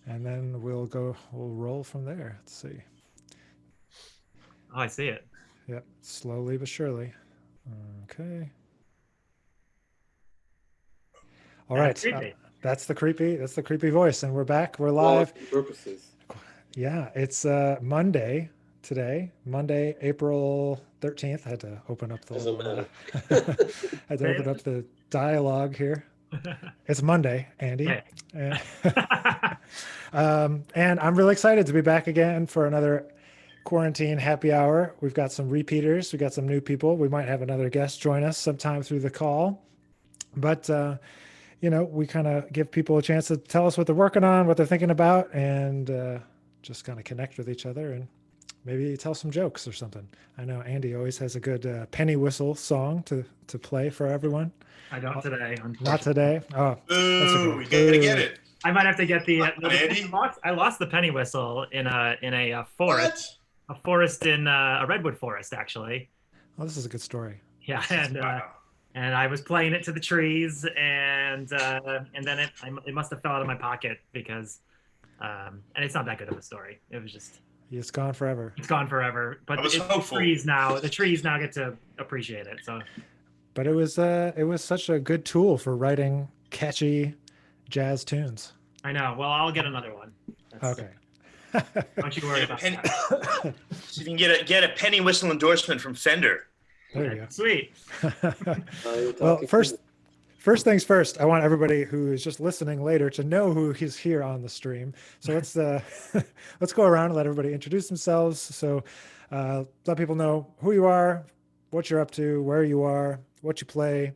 and then we'll roll from there. Let's see. Oh, I see it. Yep, slowly but surely. Okay. All That's right. creepy. That's the creepy voice, and we're back. We're live. Quality purposes. Yeah, it's Monday today, Monday, April 13th. I had to open up the Doesn't little, matter. had to open up the dialogue here. It's Monday, Andy. Yeah. And, and I'm really excited to be back again for another quarantine happy hour. We've got some repeaters, we got some new people. We might have another guest join us sometime through the call. But we kind of give people a chance to tell us what they're working on, what they're thinking about, and just kind of connect with each other and maybe tell some jokes or something. I know Andy always has a good penny whistle song to play for everyone. I don't today, Not unfortunately. today. Oh, that's Boo! okay. We gotta get it. I might have to get the. Come on, Andy. I lost the penny whistle in a forest, What? a forest in a redwood forest, actually. Oh, this is a good story. Yeah, Wow. and I was playing it to the trees, and then it must have fell out of my pocket because, and it's not that good of a story. It was just It's gone forever. it's gone forever. But I was the hopeful. trees now get to appreciate it. So But it was such a good tool for writing catchy jazz tunes. I know. Well, I'll get another one. Okay. Don't you worry Get a about penny. that. See if you can get a penny whistle endorsement from Fender. There you Sweet. go. Well, first things first, I want everybody who is just listening later to know who is here on the stream. So let's let's go around and let everybody introduce themselves. So let people know who you are, what you're up to, where you are, what you play,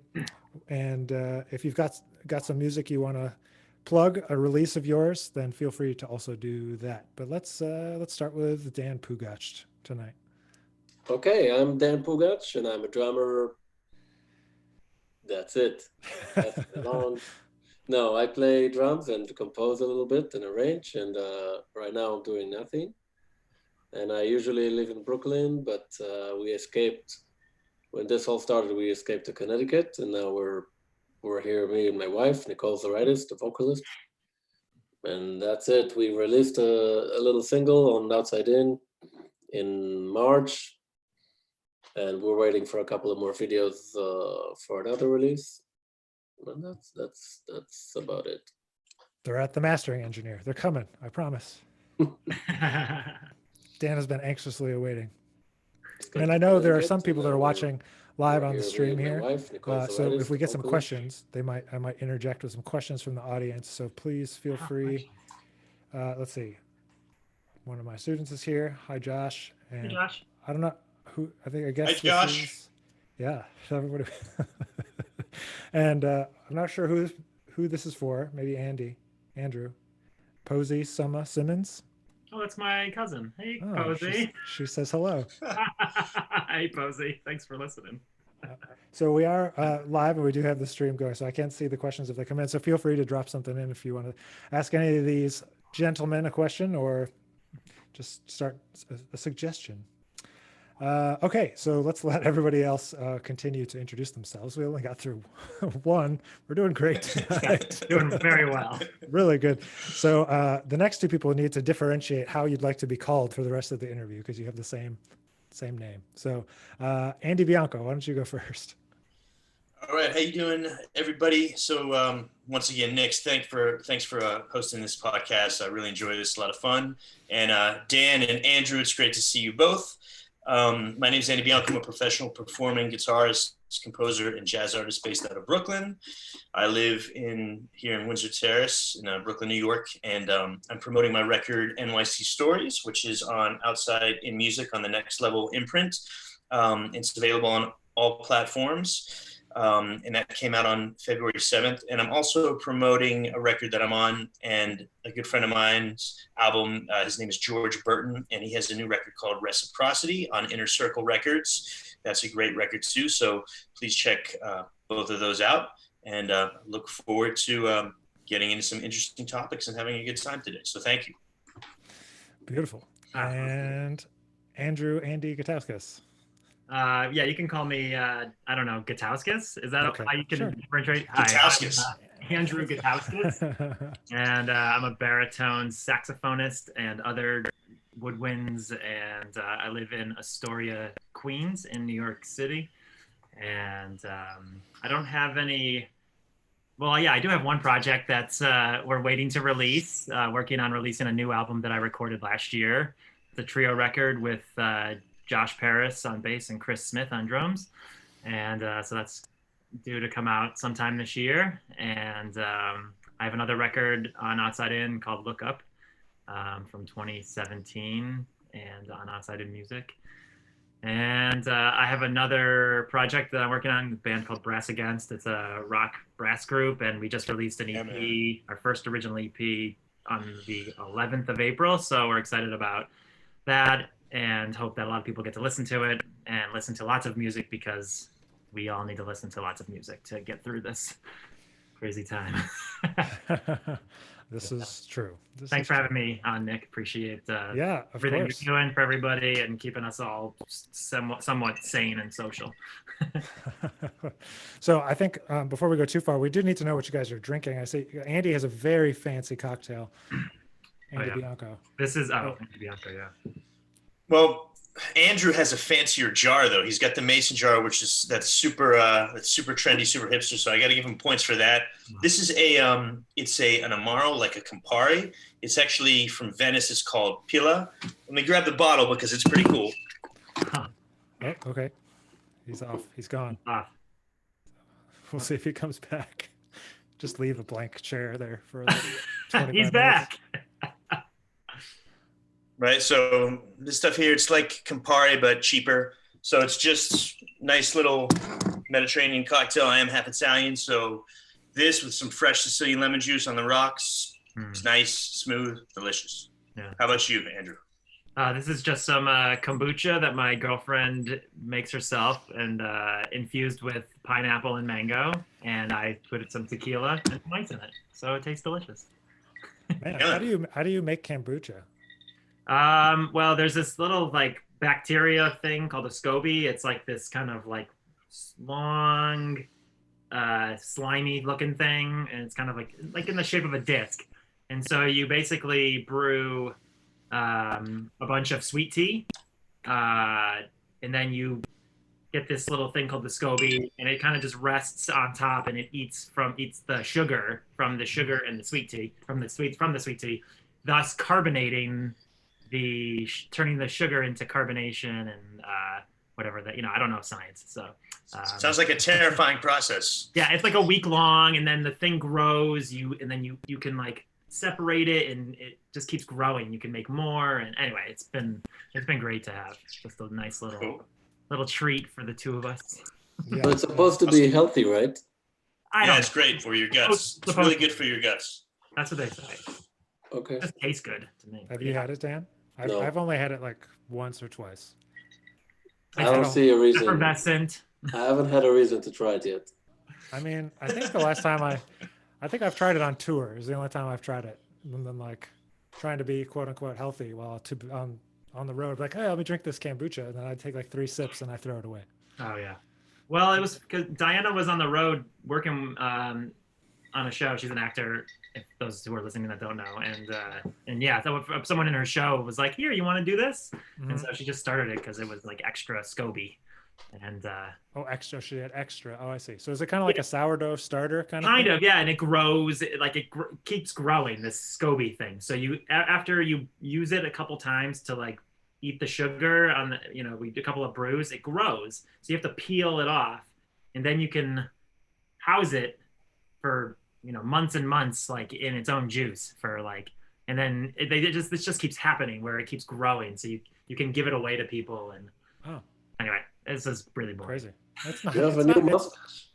and if you've got some music you want to plug, a release of yours, then feel free to also do that. But let's start with Dan Pugach tonight. Okay, I'm Dan Pugach, and I'm a drummer. That's it. That's long. No, I play drums and compose a little bit and arrange, and right now I'm doing nothing. And I usually live in Brooklyn, but we escaped when this all started. We escaped to Connecticut, and now we're here, me and my wife, Nicole Zoridis, the vocalist. And that's it. We released a little single on Outside in March, and we're waiting for a couple of more videos for another release. And that's about it. They're at the mastering engineer. They're coming. I promise. Dan has been anxiously awaiting. And I know there are some people that are watching live on the stream here. So if we get some questions, I might interject with some questions from the audience. So please feel free. Let's see. One of my students is here. Hi, Josh. And Hey, Josh. I don't know who. I guess. Hi, this Josh. is- yeah. Everybody. And I'm not sure who this is for. Maybe Andrew, Posey, Simmons. Oh, that's my cousin. Hey, Oh, Posey. she says hello. Hey, Posey. Thanks for listening. So we are live and we do have the stream going, so I can't see the questions if they come in. So feel free to drop something in if you want to ask any of these gentlemen a question or just start a suggestion. Okay, so let's let everybody else continue to introduce themselves. We only got through one. We're doing great tonight. Doing very well. Really good. So the next two people need to differentiate how you'd like to be called for the rest of the interview because you have the same name. So Andy Bianco, why don't you go first? All right, how you doing, everybody? So once again, Nick, thanks for hosting this podcast. I really enjoyed this, a lot of fun. And Dan and Andrew, it's great to see you both. My name is Andy Bianco. I'm a professional performing guitarist, composer, and jazz artist based out of Brooklyn. I live here in Windsor Terrace in Brooklyn, New York, and I'm promoting my record NYC Stories, which is on Outside in Music on the Next Level imprint. It's available on all platforms. And that came out on February 7th. And I'm also promoting a record that I'm on, and a good friend of mine's album, his name is George Burton, and he has a new record called Reciprocity on Inner Circle Records. That's a great record too. So please check both of those out, and look forward to getting into some interesting topics and having a good time today. So thank you. Beautiful. And Andy Gutauskas. Yeah, you can call me, I don't know, Gutauskas? Is that Okay, how you can sure. differentiate? Gutauskas. Andrew Gutauskas, and I'm a baritone saxophonist and other woodwinds, and I live in Astoria, Queens, in New York City. And I don't have any. Well, yeah, I do have one project that's we're waiting to release. Working on releasing a new album that I recorded last year. It's a trio record with Josh Paris on bass and Chris Smith on drums, and so that's due to come out sometime this year. And I have another record on Outside In called Look Up from 2017 and on Outside In Music. And I have another project that I'm working on, a band called Brass Against. It's a rock brass group, and we just released an EP, our first original EP, on the 11th of April. So we're excited about that and hope that a lot of people get to listen to it and listen to lots of music, because we all need to listen to lots of music to get through this crazy time. This is true. Thanks for having me on, Nick. Appreciate everything course. you're doing for everybody and keeping us all somewhat sane and social. So I think before we go too far, we do need to know what you guys are drinking. I see Andy has a very fancy cocktail. Andy Bianco. This is Andy Bianco, yeah. Well, Andrew has a fancier jar though. He's got the mason jar, which is that's super trendy, super hipster. So I got to give him points for that. This is an Amaro, like a Campari. It's actually from Venice. It's called Pilla. Let me grab the bottle because it's pretty cool. Oh, okay. He's off. He's gone. We'll see if he comes back. Just leave a blank chair there for like 25 He's minutes. back. Right, so this stuff here, it's like Campari, but cheaper. So it's just nice little Mediterranean cocktail. I am half Italian, so this with some fresh Sicilian lemon juice on the rocks. It's nice, smooth, delicious. Yeah. How about you, Andrew? This is just some kombucha that my girlfriend makes herself and infused with pineapple and mango. And I put some tequila and mice in it. So it tastes delicious. Man, how do you make kombucha? Well, there's this little like bacteria thing called a SCOBY. It's like this kind of like long, slimy looking thing. And it's kind of like in the shape of a disc. And so you basically brew a bunch of sweet tea. And then you get this little thing called the SCOBY, and it kind of just rests on top, and it eats the sugar from the sugar and the sweet tea from the sweet tea, thus carbonating turning the sugar into carbonation and whatever that, I don't know science. So sounds like a terrifying process. Yeah, it's like a week long, and then the thing grows. You can like separate it, and it just keeps growing. You can make more, and anyway, it's been great to have just a nice little treat for the two of us. Yeah. So it's supposed to be healthy, right? It's great for your guts. It's really good for your guts. That's what they say. Okay. It just tastes good to me. Have you had it, Dan? No. I've only had it like once or twice. I don't see a reason. Effervescent. I haven't had a reason to try it yet. I mean, I think the last time I think I've tried it on tour. It was the only time I've tried it. And then like trying to be quote unquote healthy while on the road, like, hey, let me drink this kombucha. And then I'd take like 3 sips and I throw it away. Oh yeah. Well, it was because Diana was on the road working on a show. She's an actor. If those who are listening that don't know, and yeah, so if someone in her show was like, "Here, you want to do this?" And so she just started it because it was like extra SCOBY, and extra. She had extra. Oh, I see. So is it kind of like a sourdough starter kind of? Kind of, yeah. And it grows, keeps growing, this SCOBY thing. So you after you use it a couple times to like eat the sugar on the, we do a couple of brews, it grows. So you have to peel it off, and then you can house it for months and months, like in its own juice for like, and then this just keeps happening where it keeps growing. So you can give it away to people. And anyway, this is really boring. Crazy. That's not. You have a new mustache.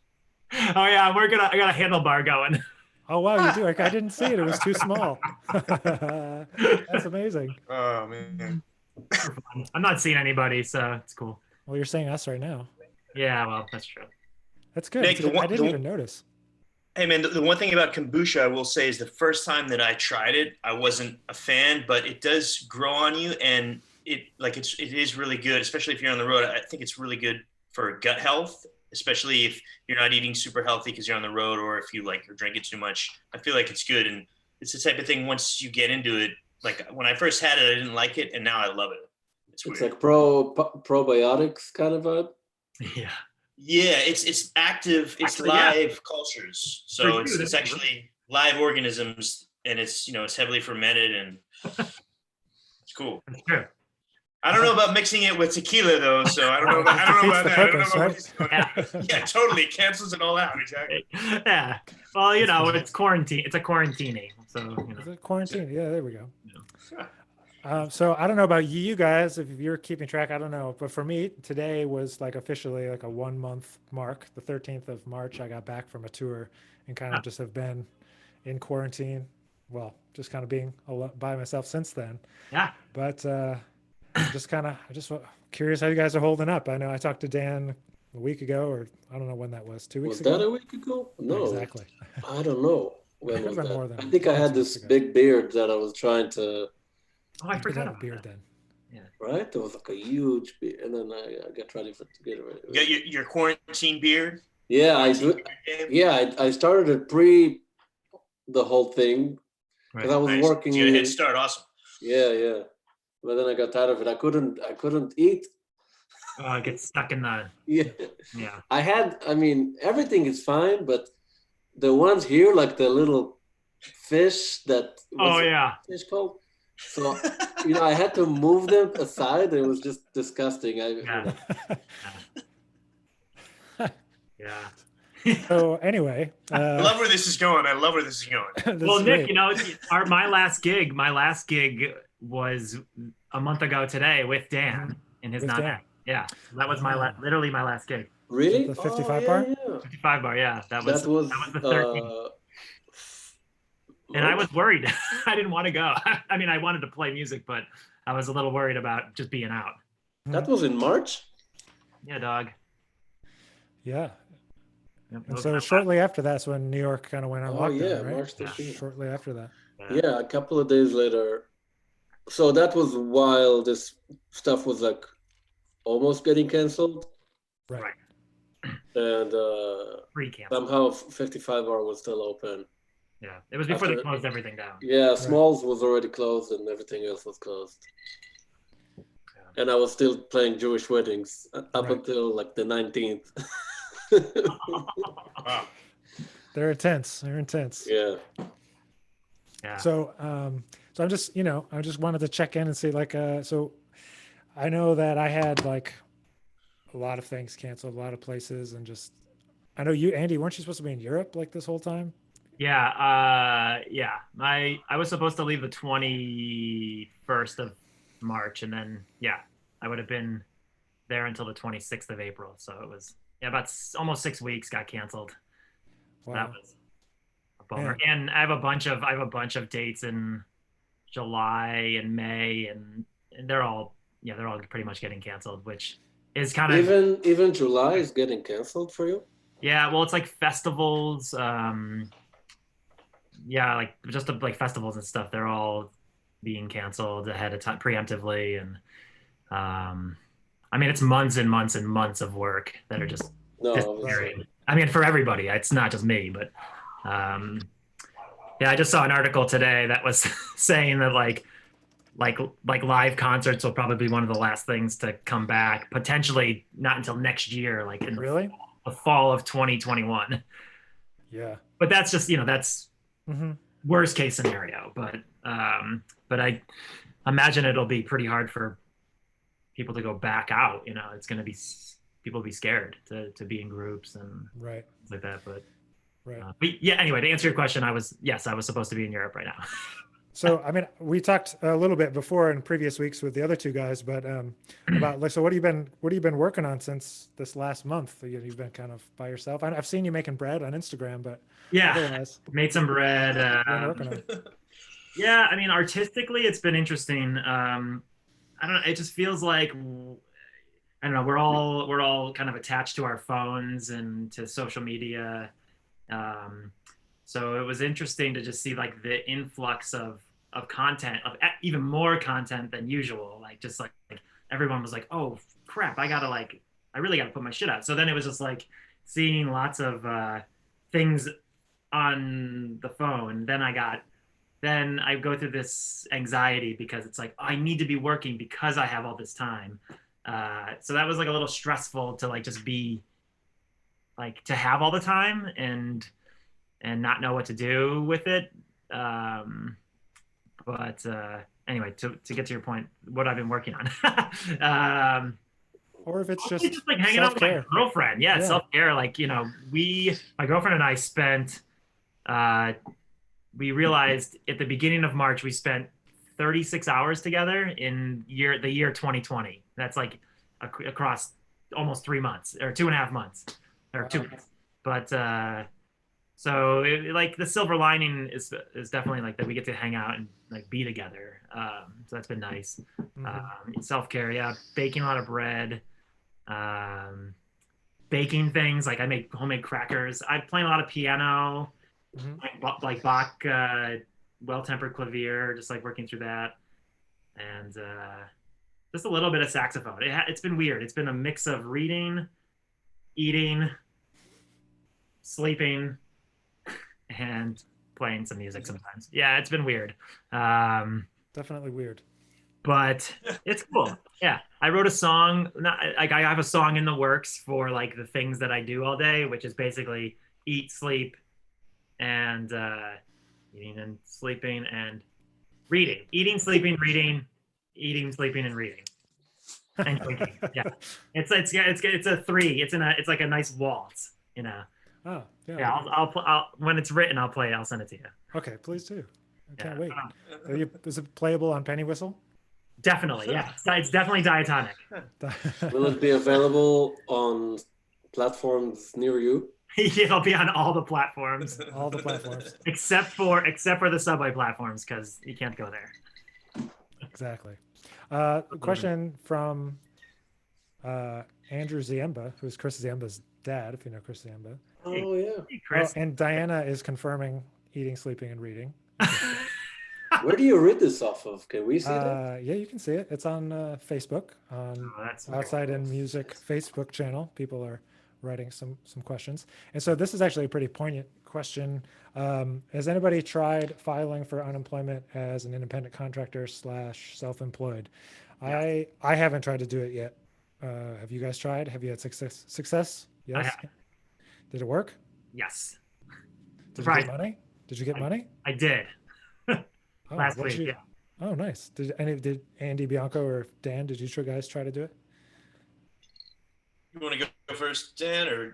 Oh yeah, I got a handlebar going. Oh wow, you do. I didn't see it. It was too small. That's amazing. Oh man. I'm not seeing anybody, so it's cool. Well, you're seeing us right now. Yeah, well, that's true. That's good. Nick, I didn't even notice. Hey man, the one thing about kombucha I will say is the first time that I tried it, I wasn't a fan, but it does grow on you, and it is really good, especially if you're on the road. I think it's really good for gut health, especially if you're not eating super healthy because you're on the road, or if you like are drinking too much. I feel like it's good, and it's the type of thing once you get into it. Like when I first had it, I didn't like it, and now I love it. It's like probiotics kind of vibe. Yeah. Yeah, it's active. It's Actually, live cultures, so For you, it's actually live organisms, and it's it's heavily fermented, and it's cool. That's true. I don't know about mixing it with tequila though, so I don't know about, Defeats the that. purpose, I don't know right? about what's yeah, totally cancels it all out. Exactly. Yeah. Well, it's quarantine. It's a quarantining. So, Is it quarantine? Yeah, there we go. Yeah. So I don't know about you guys, if you're keeping track, I don't know. But for me, today was like officially like a 1 month mark. The 13th of March, I got back from a tour and kind of just have been in quarantine. Well, just kind of being by myself since then. Yeah. But I'm just curious how you guys are holding up. I know I talked to Dan a week ago, or I don't know when that was, 2 weeks ago. Was that a week ago? No. Exactly. I don't know. When was Been that? more than I think I had 2 this weeks ago. big beard that I was trying to. Oh, I You did forgot have a about beard that. then. Right? There was like a huge beard, and then I got ready to get it ready. You got your quarantine beard. Yeah, I Quarantine do. beard game? Yeah, I started it pre the whole thing because Right. I was Nice. working. So you got a head start. Awesome. Yeah. But then I got tired of it. I couldn't eat. It gets stuck in the. Yeah. Yeah. I mean, everything is fine, but the ones here, like the little fish that. Oh, what's yeah. the fish called? So, I had to move them aside. It was just disgusting. Yeah. Yeah. So anyway, I love where this is going. Well, this Nick, is great. my last gig was a month ago today with Dan in his With non. Dan. Yeah. That was literally my last gig. Really? The 55 yeah, bar? Yeah. 55 bar. Yeah. That was That was the 13th. And I was worried. I didn't want to go. I mean, I wanted to play music, but I was a little worried about just being out. That was in March. Yeah, dog. Yeah. Yep, And so shortly after that's when New York kind of went on lockdown, yeah, right? March 13th. Shortly after that. Yeah, a couple of days later. So that was while this stuff was like almost getting canceled. Right. And Pre-cancel. somehow 55 hour was still open. Yeah, it was before they closed everything down. Yeah, Smalls was already closed and everything else was closed. And I was still playing Jewish weddings up until like the 19th. Wow. They're intense. Yeah. Yeah. So I'm just, I just wanted to check in and see so I know that I had like a lot of things canceled, a lot of places, and just, I know you, Andy, weren't you supposed to be in Europe like this whole time? Yeah. Yeah. I was supposed to leave the 21st of March, and then, I would have been there until the 26th of April. So it was, about almost 6 weeks got canceled. Wow. That was a bummer. Yeah. And I have a bunch of dates in July and May, and they're all pretty much getting canceled, which is kind of even July is getting canceled for you. Yeah, well, it's like festivals. Like just like festivals and stuff. They're all being canceled ahead of time, preemptively, and I mean, it's months and months and months of work that are just disappearing. I mean, for everybody, it's not just me, but I just saw an article today that was saying that like live concerts will probably be one of the last things to come back, potentially not until next year, like in the fall of 2021. Yeah. But that's just, that's worst case scenario. But I imagine it'll be pretty hard for people to go back out. It's going to be, people be scared to be in groups and things like that. But anyway, to answer your question, I was supposed to be in Europe right now. So, I mean, we talked a little bit before in previous weeks with the other two guys, but about so what have you been working on since this last month? You've been kind of by yourself. I've seen you making bread on Instagram, but otherwise, made some bread. been working on. Yeah, I mean, artistically, it's been interesting. I don't know. It just feels like, I don't know. We're all kind of attached to our phones and to social media. So it was interesting to just see like the influx of content, of even more content than usual. Like just like everyone was like, oh crap, I gotta like I really got to put my shit out. So then it was just like seeing lots of things on the phone. Then I go through this anxiety because it's like, oh, I need to be working because I have all this time. So that was like a little stressful to like just be like to have all the time and not know what to do with it. But anyway, to get to your point, what I've been working on. Or if it's just like hanging out with my girlfriend. Yeah. Self-care. Like, my girlfriend and I spent, we realized at the beginning of March, we spent 36 hours together in the year 2020. That's like across almost 3 months or 2.5 months or 2 months. But so like the silver lining is definitely like that we get to hang out and like be together. So that's been nice. Self-care, yeah. Baking a lot of bread, baking things. Like I make homemade crackers. I'm playing a lot of piano, like Bach, well-tempered clavier, just like working through that. And just a little bit of saxophone. It's been weird. It's been a mix of reading, eating, sleeping, and playing some music sometimes. Yeah, it's been weird. Definitely weird. But it's cool. Yeah, I wrote a song. I have a song in the works for like the things that I do all day, which is basically eat, sleep, and eating and sleeping and reading. Eating, sleeping, reading, eating, sleeping, and reading. And drinking. Yeah, it's a three. It's like a nice waltz. Oh, yeah. Yeah, I'll when it's written, I'll play it. I'll send it to you. Okay, please do. I can't wait. Is it playable on Penny Whistle? Definitely, yeah. It's definitely diatonic. Will it be available on platforms near you? It'll be on all the platforms. All the platforms. except for the subway platforms, because you can't go there. Exactly. Question from Andrew Ziemba, who's Chris Ziemba's dad, if you know Chris Ziemba. Oh, yeah. Hey, Chris. And Diana is confirming eating, sleeping, and reading. Where do you read this off of? Can we see that? Yeah, you can see it. It's on Facebook, on Outside in Music Facebook channel. People are writing some questions. And so this is actually a pretty poignant question. Has anybody tried filing for unemployment as an independent contractor / self-employed? Yes. I haven't tried to do it yet. Have you guys tried? Have you had success? Yes. Did it work? Yes. Did you get money? Did you get money? I did. Last week, yeah. Oh, nice. Did Andy, Bianco, or Dan, did you two guys try to do it? You want to go first, Dan, or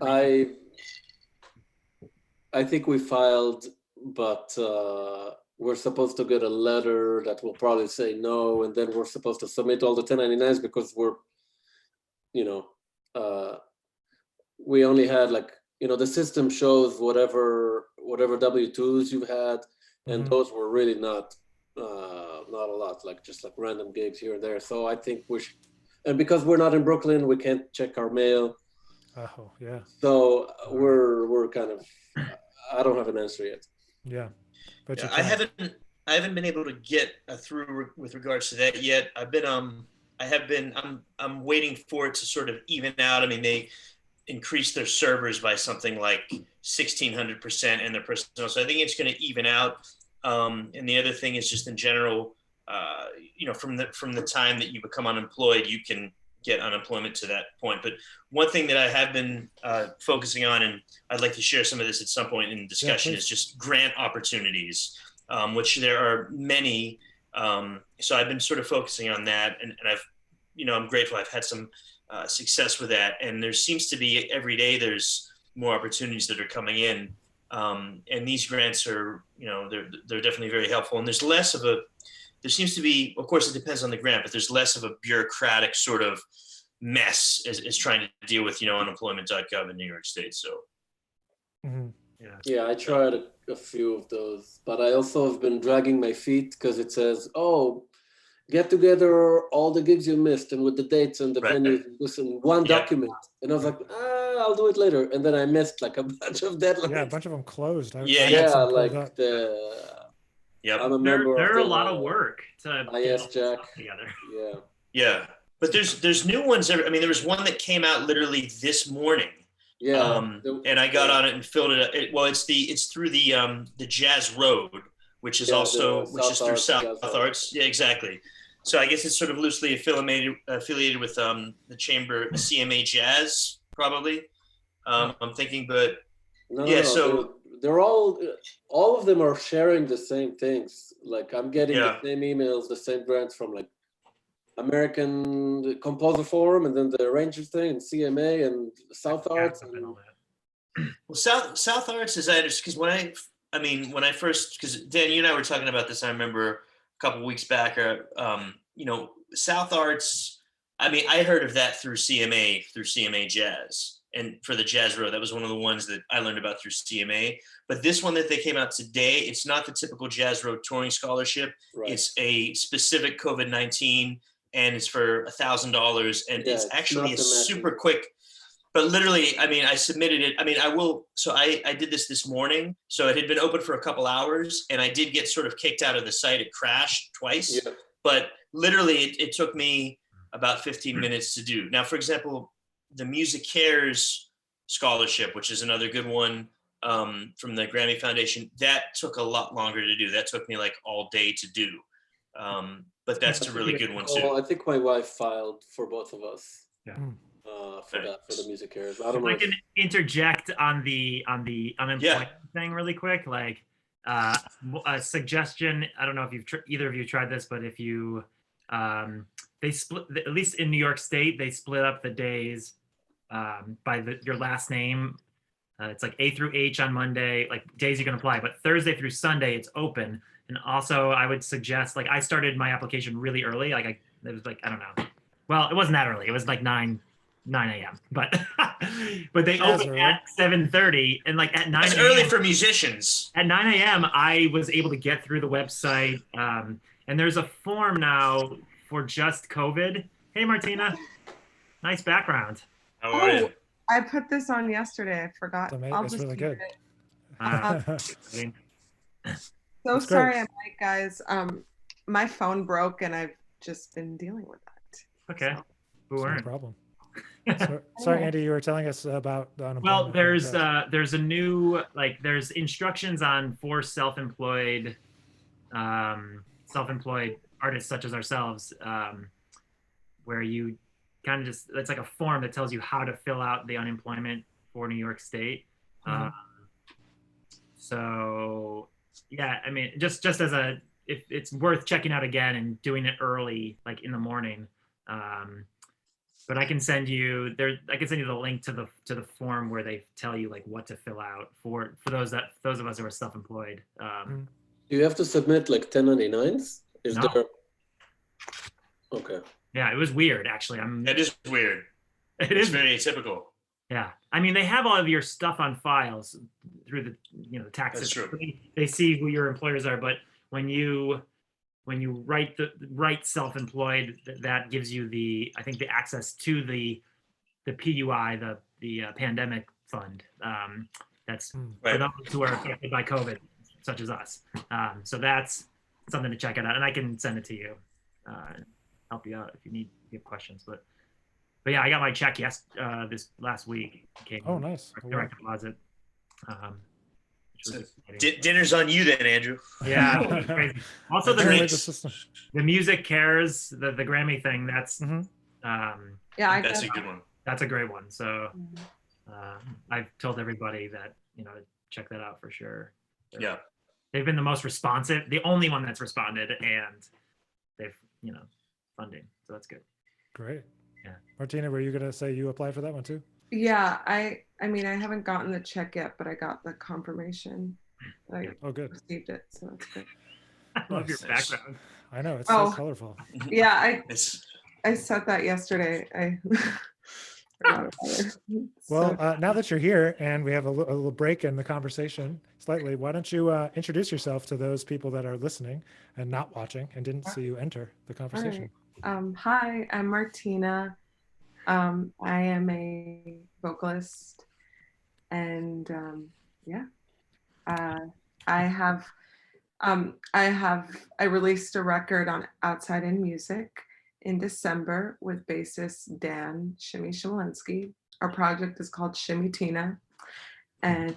I think we filed, but we're supposed to get a letter that will probably say no, and then we're supposed to submit all the 1099s because we're, we only had the system shows whatever W-2s you've had, and those were really not a lot, just random gigs here and there. So I think and because we're not in Brooklyn, we can't check our mail. Oh, yeah. So we're kind of, I don't have an answer yet. Yeah. But I haven't been able to get through with regards to that yet. I'm waiting for it to sort of even out. I mean, they increased their servers by something like 1,600% in their personnel. So I think it's going to even out. And the other thing is just in general, from the time that you become unemployed, you can get unemployment to that point. But one thing that I have been focusing on, and I'd like to share some of this at some point in the discussion, is just grant opportunities, which there are many. So I've been sort of focusing on that, and I'm grateful I've had some success with that. And there seems to be every day there's more opportunities that are coming in. And these grants are, they're definitely very helpful. And there seems to be, of course, it depends on the grant, but there's less of a bureaucratic sort of mess as trying to deal with, unemployment.gov in New York State. So, yeah, I tried a few of those, but I also have been dragging my feet because it says, get together all the gigs you missed and with the dates and the venues, listen, one document. And I was like, I'll do it later. And then I missed a bunch of deadlines. Yeah, a bunch of them closed. I'm a member they're a lot of work to Jack together. Yeah. But there's new ones. I mean, there was one that came out literally this morning. Yeah. And I got on it and filled it up. It's through the Jazz Road, which is through South Arts. Yeah, exactly. So I guess it's sort of loosely affiliated with the Chamber CMA Jazz, probably. I'm thinking, but so they're all of them are sharing the same things. Like I'm getting the same emails, the same grants from like American Composer Forum, and then the Arrangers thing, and CMA, and South Arts. Well, South Arts is because when I first, because Dan, you and I were talking about this, I remember a couple weeks back, South Arts. I mean, I heard of that through CMA Jazz, and for the Jazz Road, that was one of the ones that I learned about through CMA. But this one that they came out today, it's not the typical Jazz Road touring scholarship. Right. It's a specific COVID-19. And it's for $1,000, and it's actually a super quick. But literally, I mean, I submitted it. I mean, I will. So I did this morning. So it had been open for a couple hours, and I did get sort of kicked out of the site. It crashed twice. Yeah. But literally, it took me about 15 minutes to do. Now, for example, the Music Cares scholarship, which is another good one from the Grammy Foundation, that took a lot longer to do. That took me like all day to do. But that's a really good one too. I think my wife filed for both of us. Yeah. For the Music Cares. I don't know. I can interject on the unemployment thing really quick. Like a suggestion. I don't know if either of you tried this, but if you they split, at least in New York State, they split up the days by your last name. It's like A through H on Monday, like days you can apply, but Thursday through Sunday it's open. And also, I would suggest, like, I started my application really early. Like, it was like, I don't know. Well, it wasn't that early. It was like 9 a.m. But they opened at 7:30, and like at 9 a.m. It's early for musicians. At 9 a.m., I was able to get through the website. And there's a form now for just COVID. Hey, Martina. Nice background. How are you? I put this on yesterday. I forgot. It's really good. So that's sorry great. I'm late, guys. My phone broke, and I've just been dealing with that. Okay. No problem. Sorry, Andy, you were telling us about the unemployment. Well, there's a new, like, there's instructions for self-employed artists such as ourselves, where you kind of just, it's like a form that tells you how to fill out the unemployment for New York State. So yeah, I mean, just as if it's worth checking out again and doing it early, like in the morning. But I can send you the link to the form where they tell you like what to fill out for those of us who are self-employed. Do you have to submit like 1099s? No. Okay. Yeah, it was weird actually. It is weird. It's very atypical. Yeah, I mean, they have all of your stuff on files through the taxes. That's true. They see who your employers are, but when you write self-employed, that gives you the access to the PUI, the pandemic fund. That's for those who are affected by COVID, such as us. So that's something to check it out, and I can send it to you, help you out if you have questions. But yeah, I got my check this last week. Oh, nice. Direct deposit. Dinner's on you then, Andrew. Yeah, crazy. Also the Music Cares, the Grammy thing. That's that's a good one. That's a great one. So I've told everybody that to check that out for sure. They've been the most responsive, the only one that's responded, and they've funding. So that's good. Great. Yeah. Martina, were you gonna say you applied for that one too? Yeah, I mean, I haven't gotten the check yet, but I got the confirmation. Good. Received it, so that's good. I love your background. I know, it's so colorful. Yeah, I said that yesterday. I forgot about it. Well, now that you're here and we have a little break in the conversation slightly, why don't you introduce yourself to those people that are listening and not watching and didn't see you enter the conversation. Right. Hi, I'm Martina. I am a vocalist, and I released a record on Outside in Music in December with bassist Dan Shimmy Shimolinsky. Our project is called Shimmy Tina. And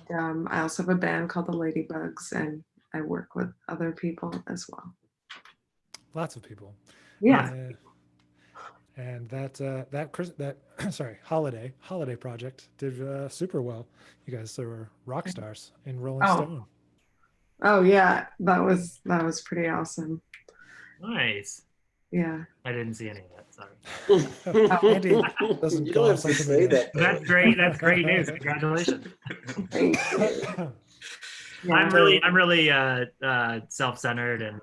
I also have a band called the Ladybugs, and I work with other people as well. Lots of people. Yeah. And that holiday project did super well. You guys were rock stars in Rolling Stone. Oh yeah, that was pretty awesome. Nice. Yeah. I didn't see any of that. Sorry. Andy doesn't You go don't on have to social say media. that. That's great. That's great news. Congratulations. Thank you. Yeah. I'm really self-centered and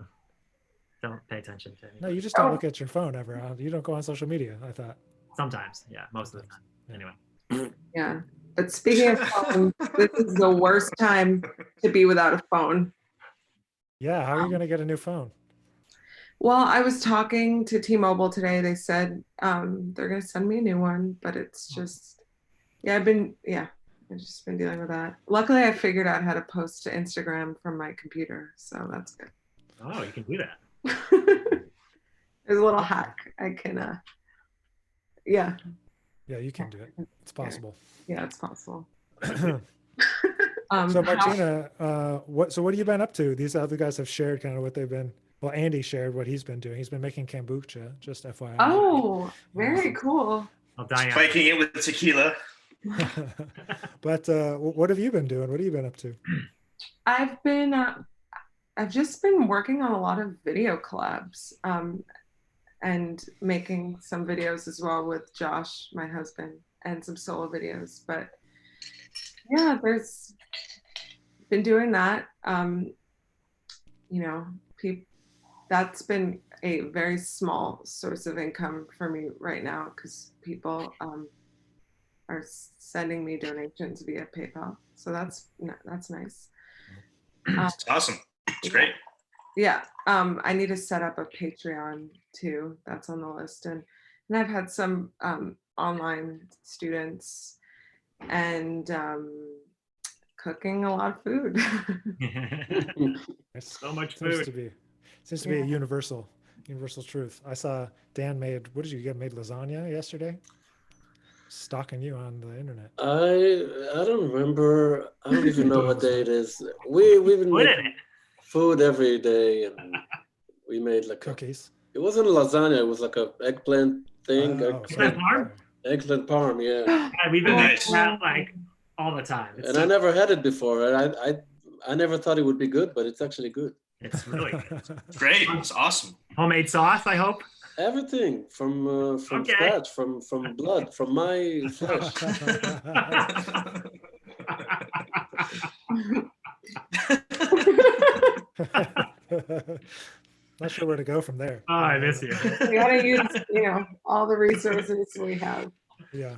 don't pay attention to anything. No, you just don't look at your phone ever. You don't go on social media, I thought. Sometimes, yeah, most of the time. Anyway. Yeah. But speaking of phones, this is the worst time to be without a phone. Yeah, how are you going to get a new phone? Well, I was talking to T-Mobile today. They said they're going to send me a new one, but it's just, I've just been dealing with that. Luckily, I figured out how to post to Instagram from my computer, so that's good. Oh, you can do that. There's a little hack. I can, yeah. Yeah, you can do it. It's possible. Yeah, it's possible. So Martina, what have you been up to? These other guys have shared kind of what they've been. Well, Andy shared what he's been doing. He's been making kombucha, just FYI. Oh, very cool. Spiking it with tequila. But what have you been doing? What have you been up to? I've just been working on a lot of video collabs and making some videos as well with Josh, my husband, and some solo videos. But yeah, there's been doing that. That's been a very small source of income for me right now because people are sending me donations via PayPal. So that's nice. It's awesome. It's great. Yeah. I need to set up a Patreon too. That's on the list. And I've had some online students and cooking a lot of food. So much food. Seems to be a universal truth. I saw Dan made, what did you get? Made lasagna yesterday? Stalking you on the internet. I don't remember. I don't even know what day it is. We've been making food every day, and we made like cookies. It wasn't a lasagna. It was like a eggplant thing. Eggplant parm? Eggplant parm, yeah. Yeah, we've been making that like all the time. I never had it before. I never thought it would be good, but it's actually good. It's really good. It's great. It's awesome. Homemade sauce, I hope. Everything from scratch, from blood, from my flesh. Not sure where to go from there. Oh, I miss you. We gotta use, all the resources we have. Yeah.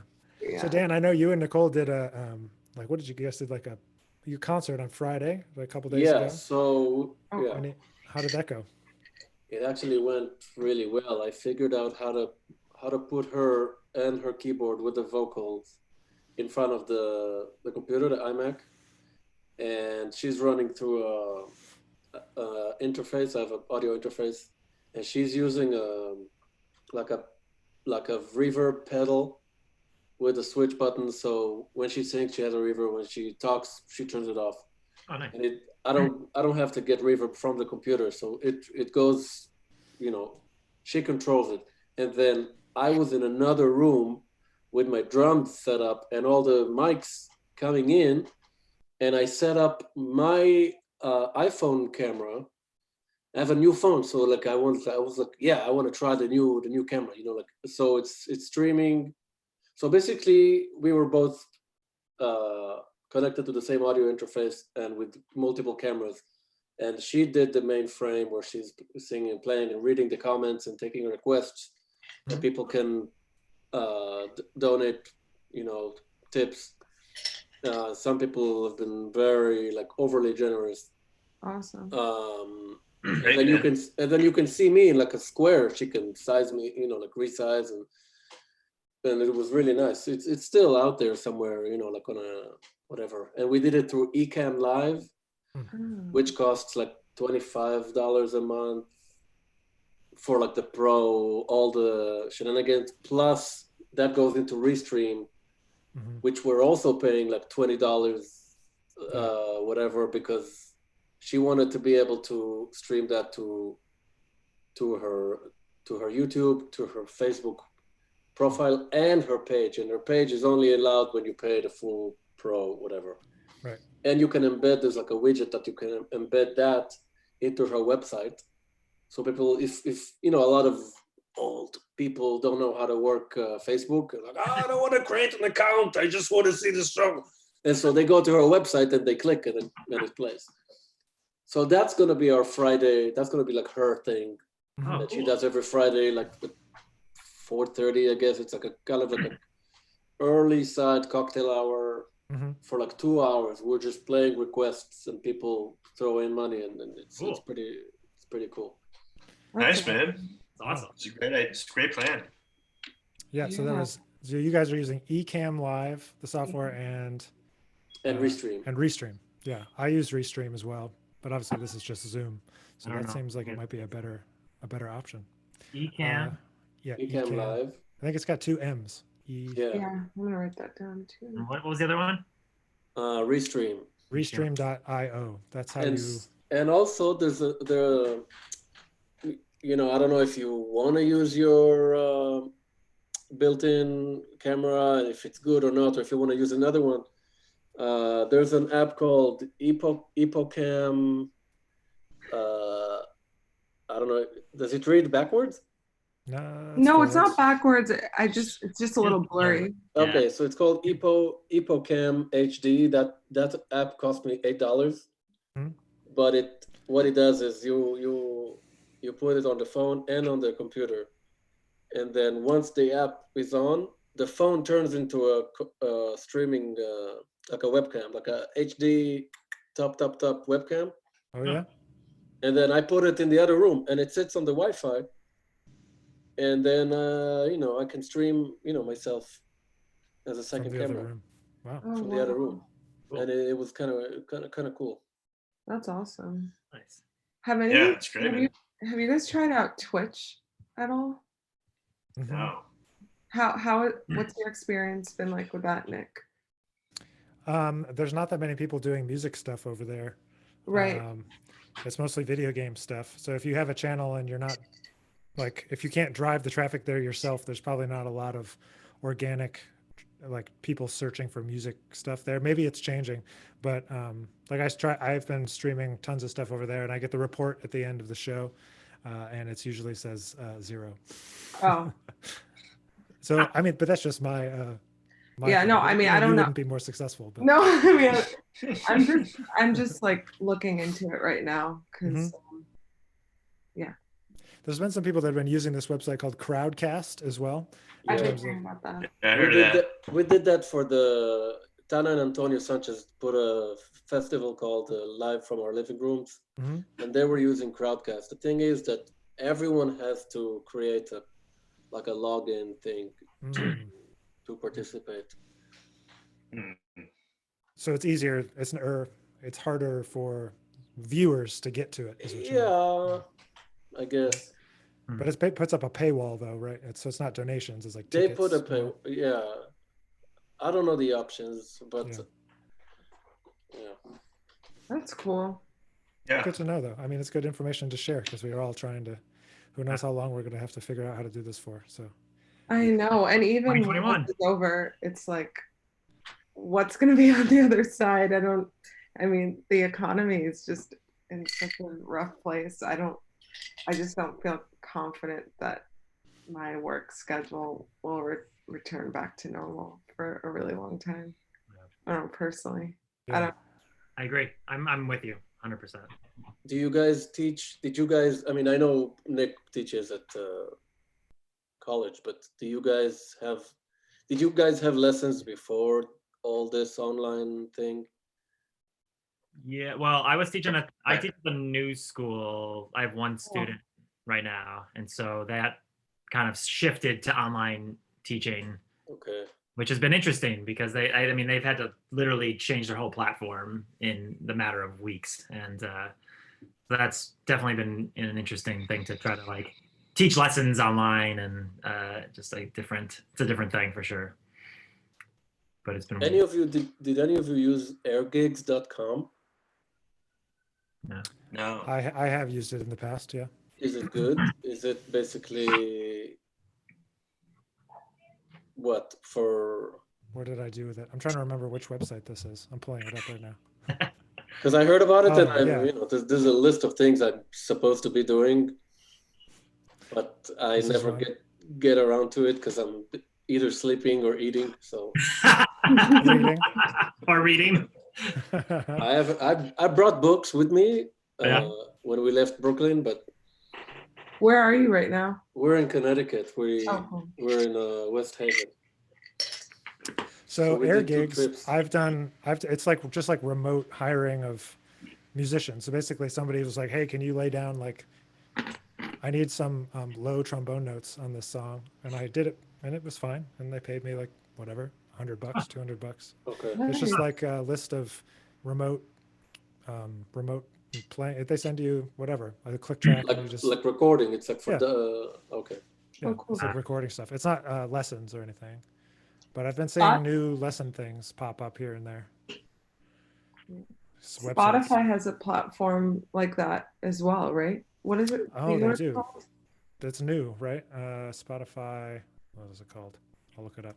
So Dan, I know you and Nicole did what did you guys did like your concert on Friday, like a couple days ago? Yeah. So yeah. How did that go? It actually went really well. I figured out how to put her and her keyboard with the vocals in front of the computer, the iMac, and she's running through a interface. I have an audio interface, and she's using like a reverb pedal with a switch button. So when she sings, she has a reverb. When she talks, she turns it off. Oh, nice. And I don't have to get reverb from the computer. So it goes, she controls it. And then I was in another room with my drums set up and all the mics coming in, and I set up my iPhone camera. I have a new phone, so like I was like, yeah, I want to try the new camera, so it's streaming. So basically, we were both connected to the same audio interface and with multiple cameras. And she did the main frame where she's singing and playing and reading the comments and taking requests. And people can donate, tips. Some people have been very overly generous. Awesome. And then you can see me in like a square. She can size me, resize, and it was really nice. It's still out there somewhere, like on a whatever. And we did it through Ecamm Live, which costs like $25 a month for like the pro, all the shenanigans. Plus that goes into Restream, which we're also paying like $20, whatever, because she wanted to be able to stream that to her YouTube, to her Facebook profile, and her page. And her page is only allowed when you pay the full pro, whatever. Right. And you can embed, there's like a widget that you can embed that into her website. So people, if a lot of old people don't know how to work Facebook, like, I don't want to create an account, I just want to see the show. And so they go to her website and they click and it plays. So that's going to be our Friday. That's going to be like her thing that she does every Friday, like 4:30, I guess. It's like a kind of like an early side cocktail hour for like 2 hours. We're just playing requests and people throw in money, and it's pretty cool. Nice, man. It's awesome. It's a great plan. Yeah. So you guys are using Ecamm Live, the software, and Restream. And Restream. Yeah, I use Restream as well, but obviously this is just Zoom, so that seems like it might be a better option. Ecamm. Ecamm Live. I think it's got 2 M's. Yeah, I'm gonna write that down too. And what was the other one? Restream. Restream.io. That's how you. And also I don't know if you want to use your built-in camera, if it's good or not, or if you want to use another one. There's an app called Epocam. I don't know. Does it read backwards? No, it's not backwards. It's just a little blurry. Okay, so it's called Epocam HD. That app cost me $8. But what it does is you put it on the phone and on the computer, and then once the app is on, the phone turns into a streaming like a webcam, like a HD top webcam. Oh yeah. And then I put it in the other room, and it sits on the Wi-Fi. And then I can stream myself as a second camera. Wow. From the other room, cool. And it was kind of cool. That's awesome. Nice. It's great. Have you guys tried out Twitch at all? No. What's your experience been like with that, Nick? There's not that many people doing music stuff over there. Right. It's mostly video game stuff. So if you have a channel and you're not if you can't drive the traffic there yourself, there's probably not a lot of organic people searching for music stuff there. Maybe it's changing, but I've been streaming tons of stuff over there, and I get the report at the end of the show, and it usually says 0. Oh. So but that's just my yeah, no, I mean, I don't know. Wouldn't be more successful. But. No, I mean, I'm just looking into it right now because, yeah. There's been some people that have been using this website called Crowdcast as well. I didn't hear about that. Yeah, I heard that. We did that for the Tana and Antonio Sanchez put a festival called Live from Our Living Rooms, and they were using Crowdcast. The thing is that everyone has to create a login thing to participate. So it's easier. It's harder for viewers to get to it. Yeah, I guess. But it puts up a paywall though, right? So it's not donations. It's like they tickets. Put a pay. Yeah, I don't know the options, but yeah. That's cool. Yeah. Good to know though. I mean, it's good information to share because we are all trying to. Who knows how long we're going to have to figure out how to do this for? So. I know, and even when it's over, it's like, what's going to be on the other side? I mean, the economy is just in such a rough place. I just don't feel confident that my work schedule will return back to normal for a really long time. I don't know, personally. Yeah. I agree. I'm with you 100%. Do you guys teach? Did you guys? I mean, I know Nick teaches at college, but did you guys have lessons before all this online thing? Yeah, well, I teach at the new school. I have one student right now, and so that kind of shifted to online teaching. Okay. Which has been interesting because they've had to literally change their whole platform in the matter of weeks, and that's definitely been an interesting thing to try to teach lessons online, and just like it's a different thing for sure. But it's been did any of you use airgigs.com? No. I have used it in the past. Yeah. Is it good? Is it basically what for? What did I do with it? I'm trying to remember which website this is. I'm pulling it up right now. Because I heard about it, Oh, and yeah. there's a list of things I'm supposed to be doing, but I This is never one. get around to it because I'm either sleeping or eating. So Reading. Or reading. I brought books with me Yeah. when we left Brooklyn, but Where are you right now? we're in Connecticut. Oh, cool. We're in West Haven. So we air did 2 gigs, trips. it's like just like remote hiring of musicians. So basically somebody was like, hey, can you lay down like, I need some low trombone notes on this song. And I did it and it was fine. And they paid me like whatever, $100, $200. Okay. It's just like a list of remote playing. They send you whatever, a click track. and you just, Like recording. It's like for Yeah. okay. yeah, Oh, cool. it's like recording stuff. It's not lessons or anything. But I've been seeing new lesson things pop up here and there. Websites. Spotify has a platform like that as well, right? What is it? Oh, you know they what it's do. called? That's new, right? Spotify. What is it called? I'll look it up.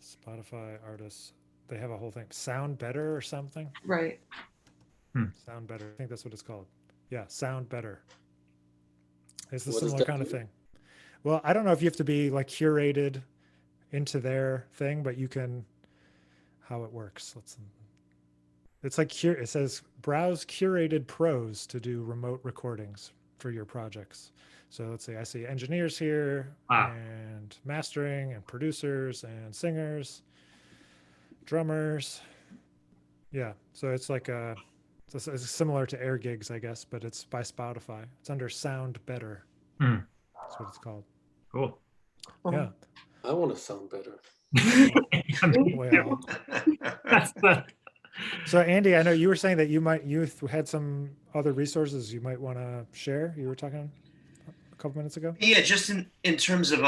Spotify artists. They have a whole thing. Sound Better or something? Right. Sound Better. I think that's what it's called. Yeah, Sound Better. It's the What does similar that kind of do? thing. Well, I don't know if you have to be like curated into their thing, but you can, how it works. It's like it says browse curated pros to do remote recordings for your projects. So let's see, I see engineers here and mastering and producers and singers, drummers. Yeah, so it's like it's similar to Air Gigs, I guess, but it's by Spotify. It's under Sound Better. That's what it's called. Cool. Yeah. I want to sound better. Well, That's the so Andy, I know you were saying that you had some other resources you might want to share. You were talking a couple minutes ago. Yeah, just in terms of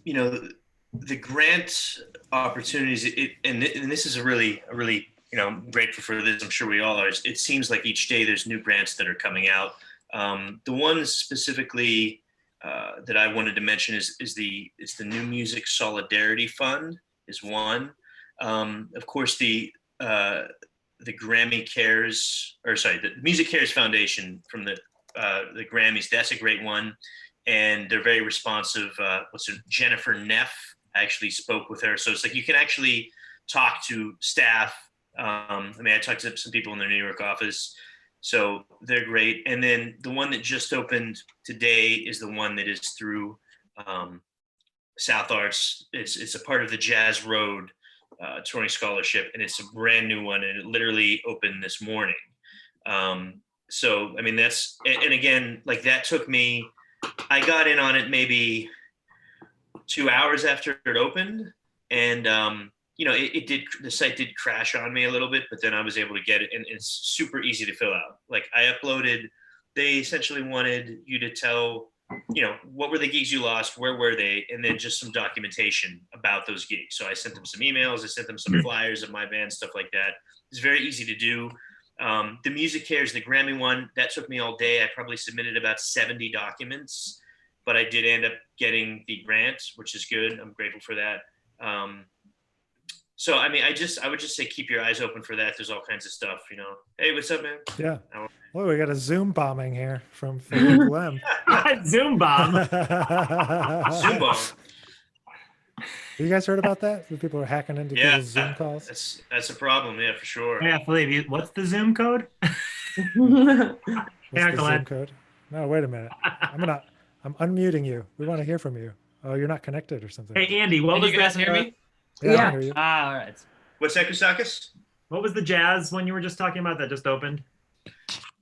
the grant opportunities. And this is a really I'm grateful for this. I'm sure we all are. It seems like each day there's new grants that are coming out. The one specifically that I wanted to mention is the New Music Solidarity Fund is one. Of course, the Grammy Cares, the Music Cares Foundation from the Grammys. That's a great one, and they're very responsive. Jennifer Neff? I actually spoke with her, so it's like you can actually talk to staff. I talked to some people in their New York office, so they're great. And then the one that just opened today is the one that is through South Arts. It's a part of the Jazz Road touring scholarship, and it's a brand new one, and it literally opened this morning. So that's, and again, like that took me, I got in on it maybe 2 hours after it opened, and the site did crash on me a little bit, but then I was able to get it, and it's super easy to fill out. Like I uploaded, they essentially wanted you to tell, what were the gigs you lost, where were they, and then just some documentation about those gigs. So I sent them some emails, I sent them some flyers of my band, stuff like that. It's very easy to do. The Music Cares, the Grammy one, that took me all day. I probably submitted about 70 documents, but I did end up getting the grant, which is good. I'm grateful for that. So, I would just say keep your eyes open for that. There's all kinds of stuff, Hey, what's up, man? Yeah. Well, we got a Zoom bombing here from Phillippe Lemm. Zoom bomb. Zoom bomb. You guys heard about that? The people are hacking into people's Zoom calls. That's a problem, yeah, for sure. Yeah, Phillippe, what's the Zoom code? What's the Zoom code? No, wait a minute. I'm unmuting you. We want to hear from you. Oh, you're not connected or something. Hey, Andy, what was you guys hear me? Yeah. I hear you. All right. What's that, Gutauskas? What was the jazz one you were just talking about that just opened?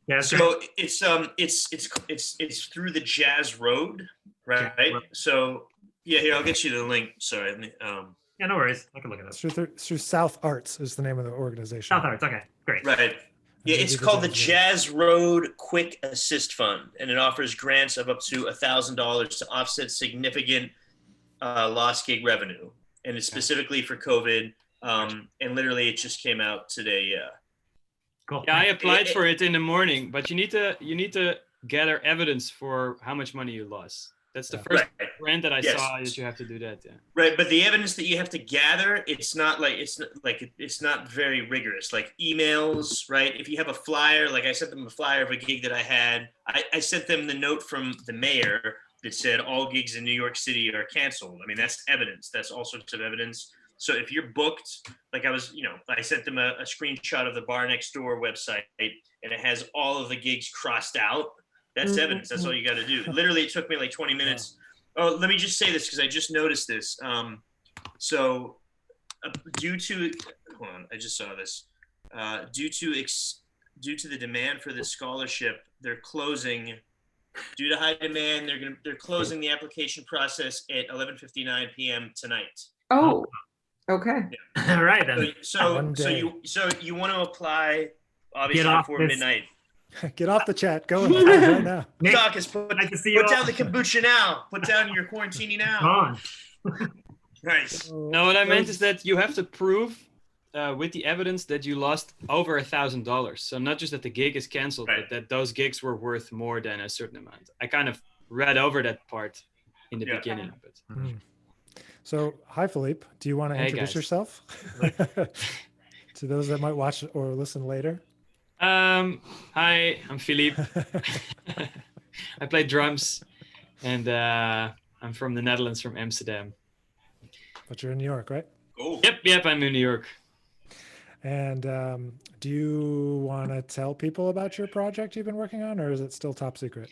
Yeah. So it's through the Jazz Road, right? Okay. So yeah, here I'll get you the link. Sorry. Yeah, no worries. I can look it up. It's through South Arts is the name of the organization. South Arts. Okay, great. Right. Yeah, it's called the Jazz Road Quick Assist Fund, and it offers grants of up to $1,000 to offset significant lost gig revenue, and it's specifically for COVID. And literally, it just came out today. Yeah. Cool. Yeah, I applied for it in the morning, but you need to gather evidence for how much money you lost. That's the first grant that I saw that you have to do that. Yeah. Right, but the evidence that you have to gather, it's not very rigorous. Like emails, right? If you have a flyer, like I sent them a flyer of a gig that I had, I sent them the note from the mayor that said all gigs in New York City are canceled. I mean, that's evidence. That's all sorts of evidence. So if you're booked, like I sent them a screenshot of the Bar Next Door website, and it has all of the gigs crossed out. That's evidence. That's all you got to do. Literally, it took me like 20 minutes. Oh, let me just say this because I just noticed this. Due to, hold on, I just saw this. Due to the demand for this scholarship, they're closing. Due to high demand, they're closing the application process at 11:59 p.m. tonight. Oh, okay. Yeah. All right then. So you want to apply obviously before midnight. Get off the chat. Go right now. Gutauskas, put down the kombucha now. Put down your quarantini now. Nice. No, what I meant is that you have to prove with the evidence that you lost over $1,000. So not just that the gig is canceled, but that those gigs were worth more than a certain amount. I kind of read over that part in the beginning. But... So, hi, Phillippe. Do you want to introduce yourself to those that might watch or listen later? Hi, I'm Phillippe. I play drums, and I'm from the Netherlands, from Amsterdam. But you're in New York, right? Oh. Yep, I'm in New York. And do you want to tell people about your project you've been working on, or is it still top secret?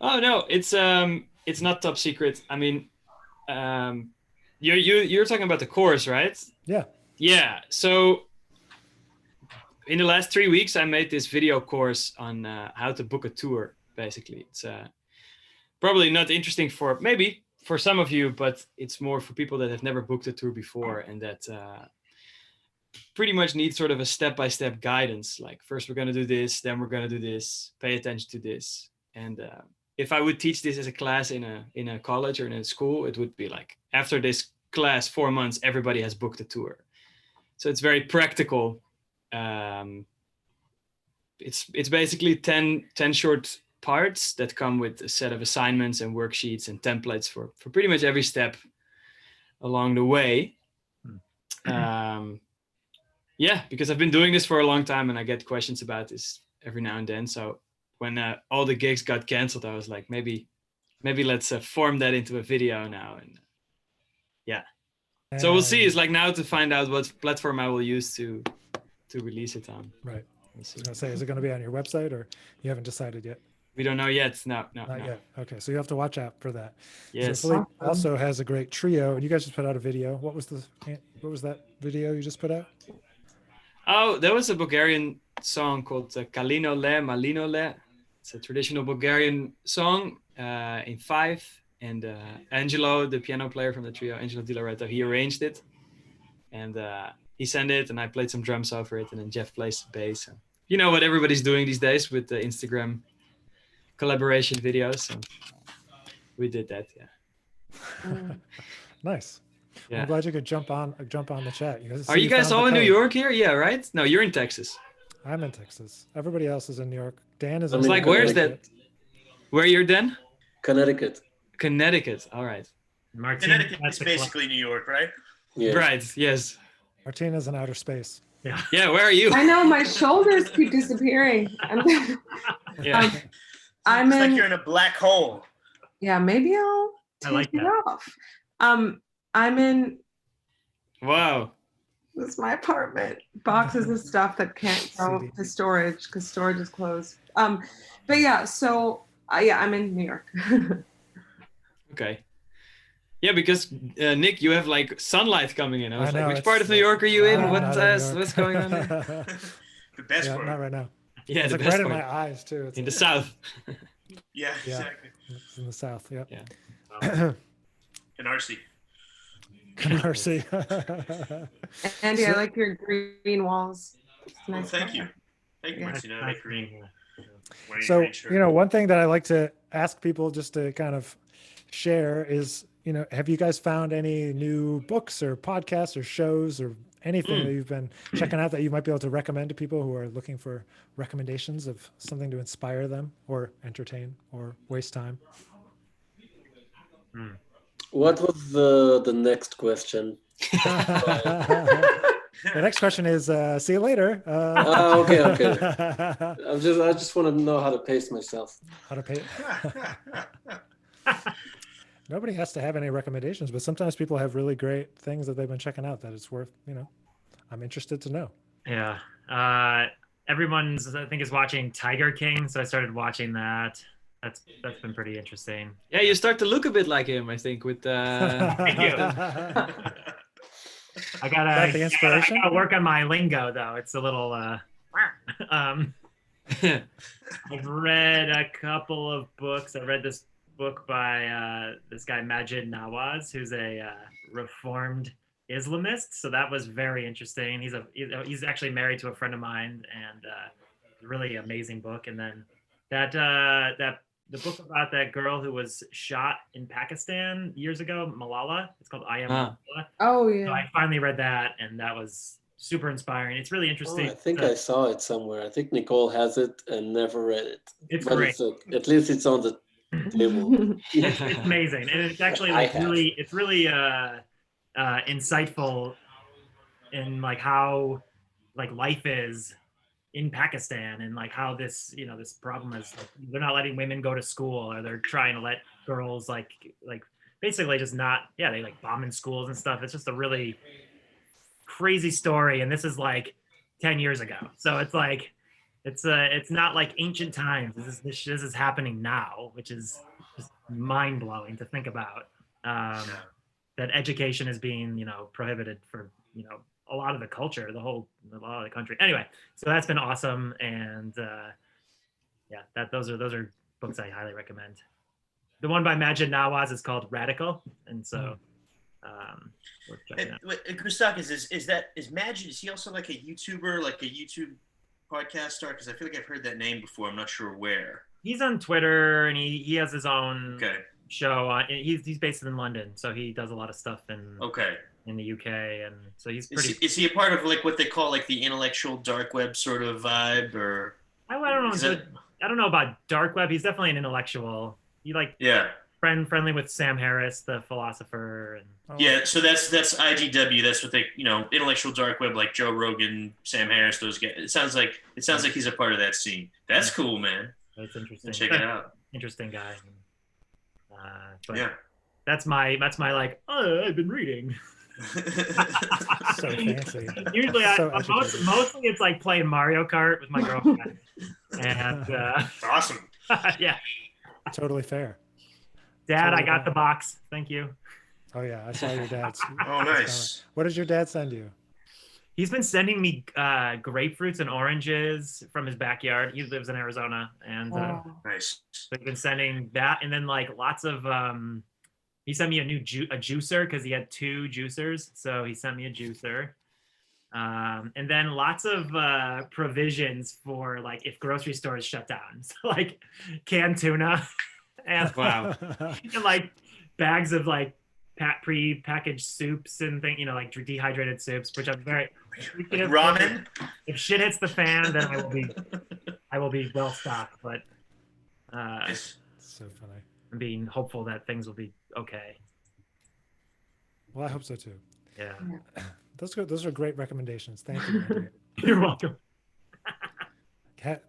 Oh no, it's not top secret. I mean, you're talking about the course, right? Yeah. Yeah. So in the last 3 weeks, I made this video course on how to book a tour. Basically, it's probably not interesting for some of you, but it's more for people that have never booked a tour before and that pretty much need sort of a step-by-step guidance. Like, first we're going to do this, then we're going to do this, pay attention to this. And if I would teach this as a class in a college or in a school, it would be like, after this class, 4 months, everybody has booked a tour. So it's very practical. It's basically 10 short parts that come with a set of assignments and worksheets and templates for pretty much every step along the way. Because I've been doing this for a long time and I get questions about this every now and then. So when all the gigs got canceled, I was like, maybe let's form that into a video now. And so we'll see. It's like now to find out what platform I will use to release it on. Right. I was gonna say, is it going to be on your website, or you haven't decided yet? We don't know yet. No. Not yet. Okay, so you have to watch out for that. Yes. So Phillippe also has a great trio, and you guys just put out a video. What was that video you just put out? Oh, there was a Bulgarian song called Kalino Le, Malino Le. It's a traditional Bulgarian song in 5. And Angelo, the piano player from the trio, Angelo Di Loreto, he arranged it. And he sent it, and I played some drums over it. And then Jeff plays the bass. And you know what everybody's doing these days with the Instagram collaboration videos. So we did that, Nice. Yeah. I'm glad you could jump on the chat. Are you guys all in New York here? Yeah, right? No, you're in Texas. I'm in Texas. Everybody else is in New York. Dan is in It's like, where's that? Where you're Dan? Connecticut. All right. Martina, Connecticut is basically New York, right? Yeah. Right, yes. Martina's in outer space. Yeah, where are you? I know, my shoulders keep disappearing. Yeah. I'm It's in. like you're in a black hole. Yeah, maybe I'll take it off. I'm in. Wow. This is my apartment. Boxes of stuff that can't go to storage because storage is closed. But yeah, so I'm in New York. Okay. Yeah, because Nick, you have like sunlight coming in. I was like, which part of New York are you in? What's going on there? The best part. Not right now. Yeah, it's the like best right part. in my eyes too. It's in the south. Yeah, exactly. It's in the south. Yep. Yeah. In RC. Mercy. Andy, I like your green walls. It's nice. Thank you. Thank you, Martina. I agree. So, one thing that I like to ask people just to kind of share is, have you guys found any new books or podcasts or shows or anything that you've been checking out that you might be able to recommend to people who are looking for recommendations of something to inspire them or entertain or waste time? What was the next question? The next question is, see you later. Okay. I just want to know how to pace myself. How to pay. Nobody has to have any recommendations, but sometimes people have really great things that they've been checking out that it's worth, I'm interested to know. Yeah. Everyone's, I think, is watching Tiger King, so I started watching that. That's been pretty interesting. Yeah, you start to look a bit like him, I think, with Thank you. I gotta work on my lingo though. It's a little I've read a couple of books. I read this book by this guy Majid Nawaz, who's a reformed Islamist. So that was very interesting. He's actually married to a friend of mine, and really amazing book. And then the book about that girl who was shot in Pakistan years ago, Malala. It's called I Am Malala. Oh, yeah. So I finally read that, and that was super inspiring. It's really interesting. I think I saw it somewhere. I think Nicole has it and never read it. It's great. At least it's on the table. It's amazing, and it's actually really insightful in like how like life is in Pakistan, and like how this this problem is, like, they're not letting women go to school, or they're trying to let girls like basically just not, they like bombing schools and stuff. It's just a really crazy story, and this is like 10 years ago, so it's like it's not like ancient times. This is happening now, which is just mind-blowing to think about. That education is being prohibited for a lot of the culture, a lot of the country. Anyway, so that's been awesome, and those are books I highly recommend. The one by Majid Nawaz is called Radical, and so worth checking out. Gutauskas, is Majid? Is he also like a YouTuber, like a YouTube podcast star? Because I feel like I've heard that name before. I'm not sure where. He's on Twitter, and he has his own show. He's based in London, so he does a lot of stuff in the UK, and so he's pretty. Is he a part of like what they call like the intellectual dark web sort of vibe, or? I don't know. I don't know about dark web. He's definitely an intellectual. He friendly with Sam Harris, the philosopher, and so that's IDW. That's what they intellectual dark web, like Joe Rogan, Sam Harris, those guys. It sounds like he's a part of that scene. That's cool, man. That's interesting. Check it out. Interesting guy. That's my like, I've been reading. So fancy. Usually, mostly it's like playing Mario Kart with my girlfriend, and awesome. Yeah, totally fair. Dad, I got the box. Thank you. Oh yeah, I saw your dad's. Oh, nice. What does your dad send you? He's been sending me grapefruits and oranges from his backyard. He lives in Arizona, and nice. So he's been sending that, and then like lots of. He sent me a juicer because he had 2 juicers, so he sent me a juicer, and then lots of provisions for like if grocery stores shut down, so like canned tuna, and and like bags of like pre-packaged soups and things, like dehydrated soups, which I'm very ramen. If shit hits the fan, then I will be well stocked. But so funny. I'm being hopeful that things will be okay. Well, I hope so too. Yeah. Those are great recommendations. Thank you, Andrew. You're welcome.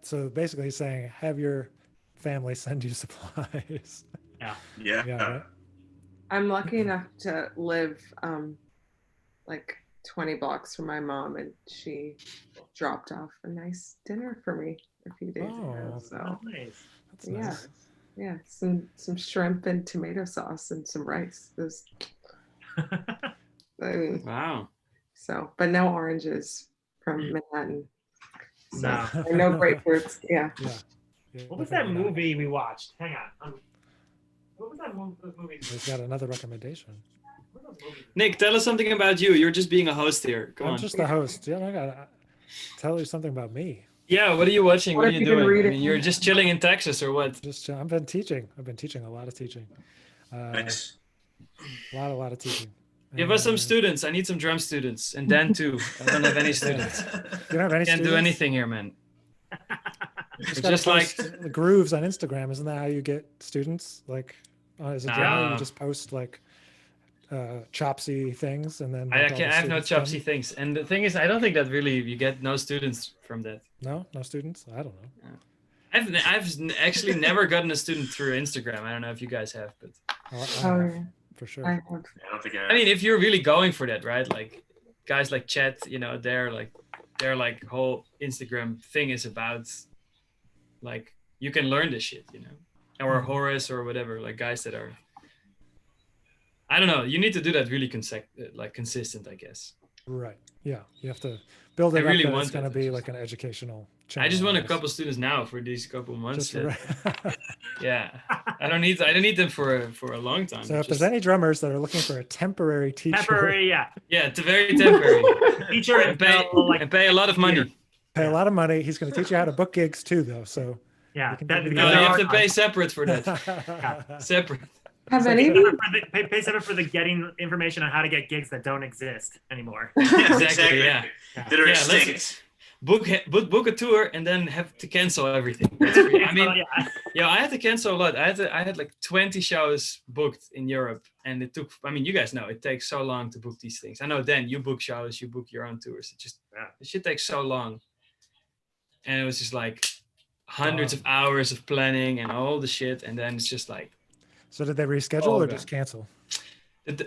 So basically, he's saying have your family send you supplies. Yeah. Right? I'm lucky enough to live like 20 blocks from my mom, and she dropped off a nice dinner for me a few days ago. So nice. That's nice. Yeah, some shrimp and tomato sauce and some rice. Wow. So, but no oranges from Manhattan. So, No. No grapefruits. Yeah. What was that movie we watched? Hang on. What was that movie? He's got another recommendation. Nick, tell us something about you. You're just being a host here. Come on. I'm just the host. Yeah, I gotta tell you something about me. Yeah, what are you watching? What are have you you been doing? I reading? mean, you're just chilling in Texas or what? Just I've been teaching. I've been teaching a lot of teaching. Nice. A lot of teaching. Give us some And students. I need some drum students. And Dan too. I don't have any students. you don't have any Can't students? do anything here, man. Just, Just like the grooves on Instagram. Isn't that how you get students? Like as a drummer, you No. just post like chopsy things, and then I like, all the have no students come? chopsy things. And the thing is, I don't think that really you get no students from that. No students. I don't know. I've actually never gotten a student through Instagram. I don't know if you guys have, but I Oh, have, yeah. for sure. I have. I don't think I mean, if you're really going for that, right? Like guys like Chet, you know, their like whole Instagram thing is about like you can learn this shit, you know, or Horace or whatever, like guys that are. I don't know. You need to do that really consistent, I guess. Right. Yeah. You have to build it I really up that want it's going to that. be like an educational channel. I just want a guess. couple students now for these couple months. Just for- Yeah, I don't need them for a long time. So if Just- there's any drummers that are looking for a temporary teacher, Temporary, yeah. yeah, it's a very temporary. Teacher and pay a lot of money. pay a lot of money. He's going to teach you how to book gigs too, though. So Yeah, You can that, do No, that. you there have are to pay separate for that. Separate. Have Pay any of separate you? for the- pay separate for the getting information on how to get gigs that don't exist anymore. Exactly. Yeah. That are Yeah, extinct. Book a tour and then have to cancel everything. That's free. I mean, yeah. yeah, I had to cancel a lot. I had like 20 shows booked in Europe, and it took. I mean, you guys know it takes so long to book these things. I know. Dan, you book shows, you book your own tours. It shit takes so long, and it was just like hundreds of hours of planning and all the shit, and then it's just like. So did they reschedule Oh, or God. just cancel?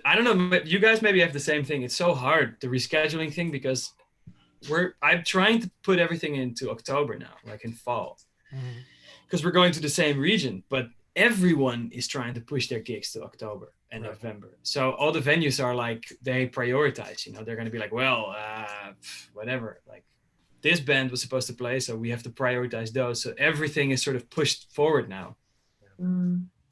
I don't know, but you guys maybe have the same thing. It's so hard, the rescheduling thing, because I'm trying to put everything into October now, like in fall, because we're going to the same region, but everyone is trying to push their gigs to October and November. So all the venues are like, they prioritize, you know, they're going to be like, well, whatever, like this band was supposed to play, so we have to prioritize those. So everything is sort of pushed forward now.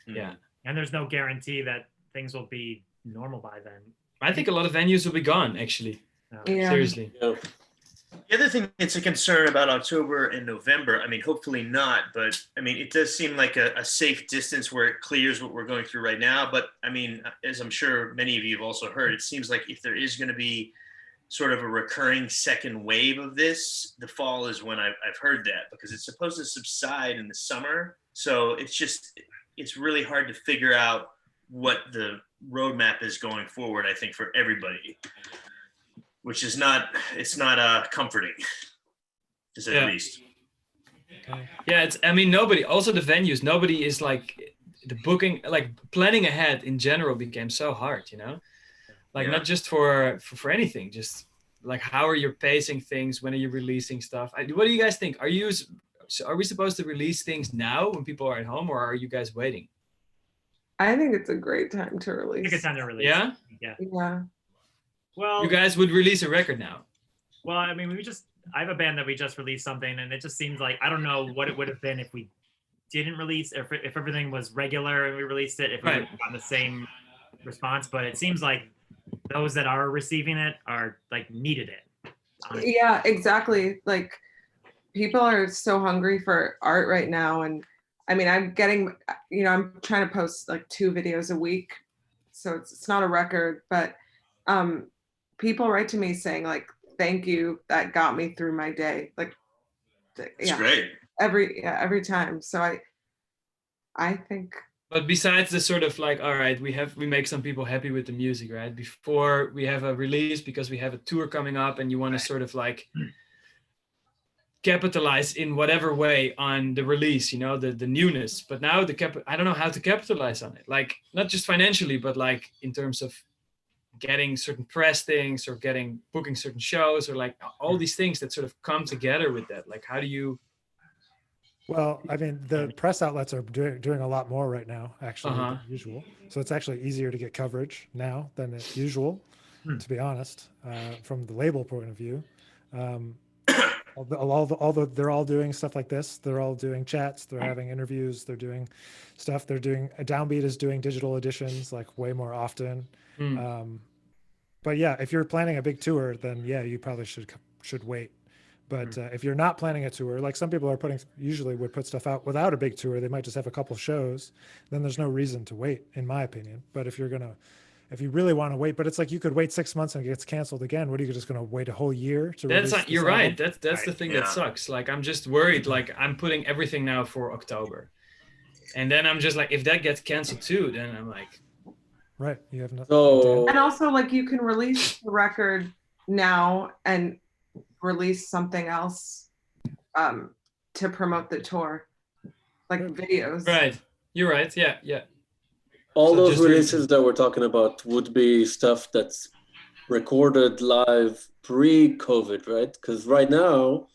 Yeah. And there's no guarantee that things will be normal by then. I think a lot of venues will be gone, actually. Yeah. Seriously. Yeah. The other thing that's a concern about October and November, I mean, hopefully not, but I mean, it does seem like a safe distance where it clears what we're going through right now. But I mean, as I'm sure many of you have also heard, it seems like if there is going to be sort of a recurring second wave of this, the fall is when I've heard that, because it's supposed to subside in the summer. So it's really hard to figure out what the roadmap is going forward, I think, for everybody, which is not comforting, to say the least. Yeah, I mean, nobody is like, the booking, like planning ahead in general became so hard, you know, like not just for anything, just like, how are you pacing things? When are you releasing stuff? What do you guys think? Are we supposed to release things now when people are at home, or are you guys waiting? I think it's a great time to It's a release. good time to release. Yeah? Yeah. Well, You guys would release a record now. well, I mean, I have a band that we just released something, and it just seems like, I don't know what it would have been if we didn't release, or if everything was regular and we released it, if we would have gotten the same response. But it seems like those that are receiving it are like needed it. Honestly. Yeah, exactly. Like people are so hungry for art right now. And I mean, I'm getting, you know, I'm trying to post like 2 videos a week. So it's not a record, but people write to me saying like, thank you, that got me through my day. Like, It's great. every time. So I think. But besides the sort of like, all right, we make some people happy with the music, right? Before we have a release, because we have a tour coming up, and you want to sort of like capitalize in whatever way on the release, you know, the newness. But now I don't know how to capitalize on it. Like not just financially, but like in terms of getting certain press things, or booking certain shows, or like all these things that sort of come together with that. Like, how do you? Well, I mean, the press outlets are doing a lot more right now, actually, than usual. So it's actually easier to get coverage now than usual, to be honest, from the label point of view. They're all doing stuff like this. They're all doing chats. They're having interviews. They're doing stuff. Downbeat is doing digital editions like way more often. But yeah, if you're planning a big tour, then yeah, you probably should wait. But if you're not planning a tour, like some people are usually would put stuff out without a big tour, they might just have a couple shows, then there's no reason to wait, in my opinion. But if you really want to wait, but it's like you could wait 6 months and it gets canceled again. What are you just going to wait a whole year to release this You're album? right. That's the thing that sucks. Like, I'm just worried. Like, I'm putting everything now for October, and then I'm just like, if that gets canceled too, then I'm like, right. You have nothing. So, and also, like, you can release the record now and release something else to promote the tour, like videos. right. You're right. Yeah. all So those just releases that we're talking about would be stuff that's recorded live pre-COVID, right? Because right now,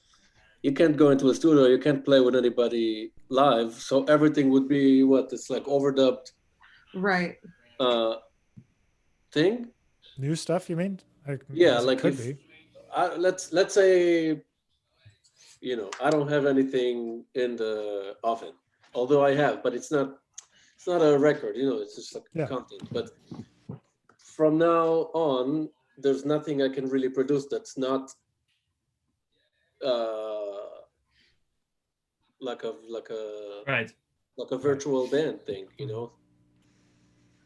you can't go into a studio, you can't play with anybody live, so everything would be it's like overdubbed Right. thing. New stuff, you mean? Yeah, it like could if be. let's say, I don't have anything in the oven, although I have, but it's not a record, it's just like content. But from now on, there's nothing I can really produce that's not like a right. like a virtual band thing,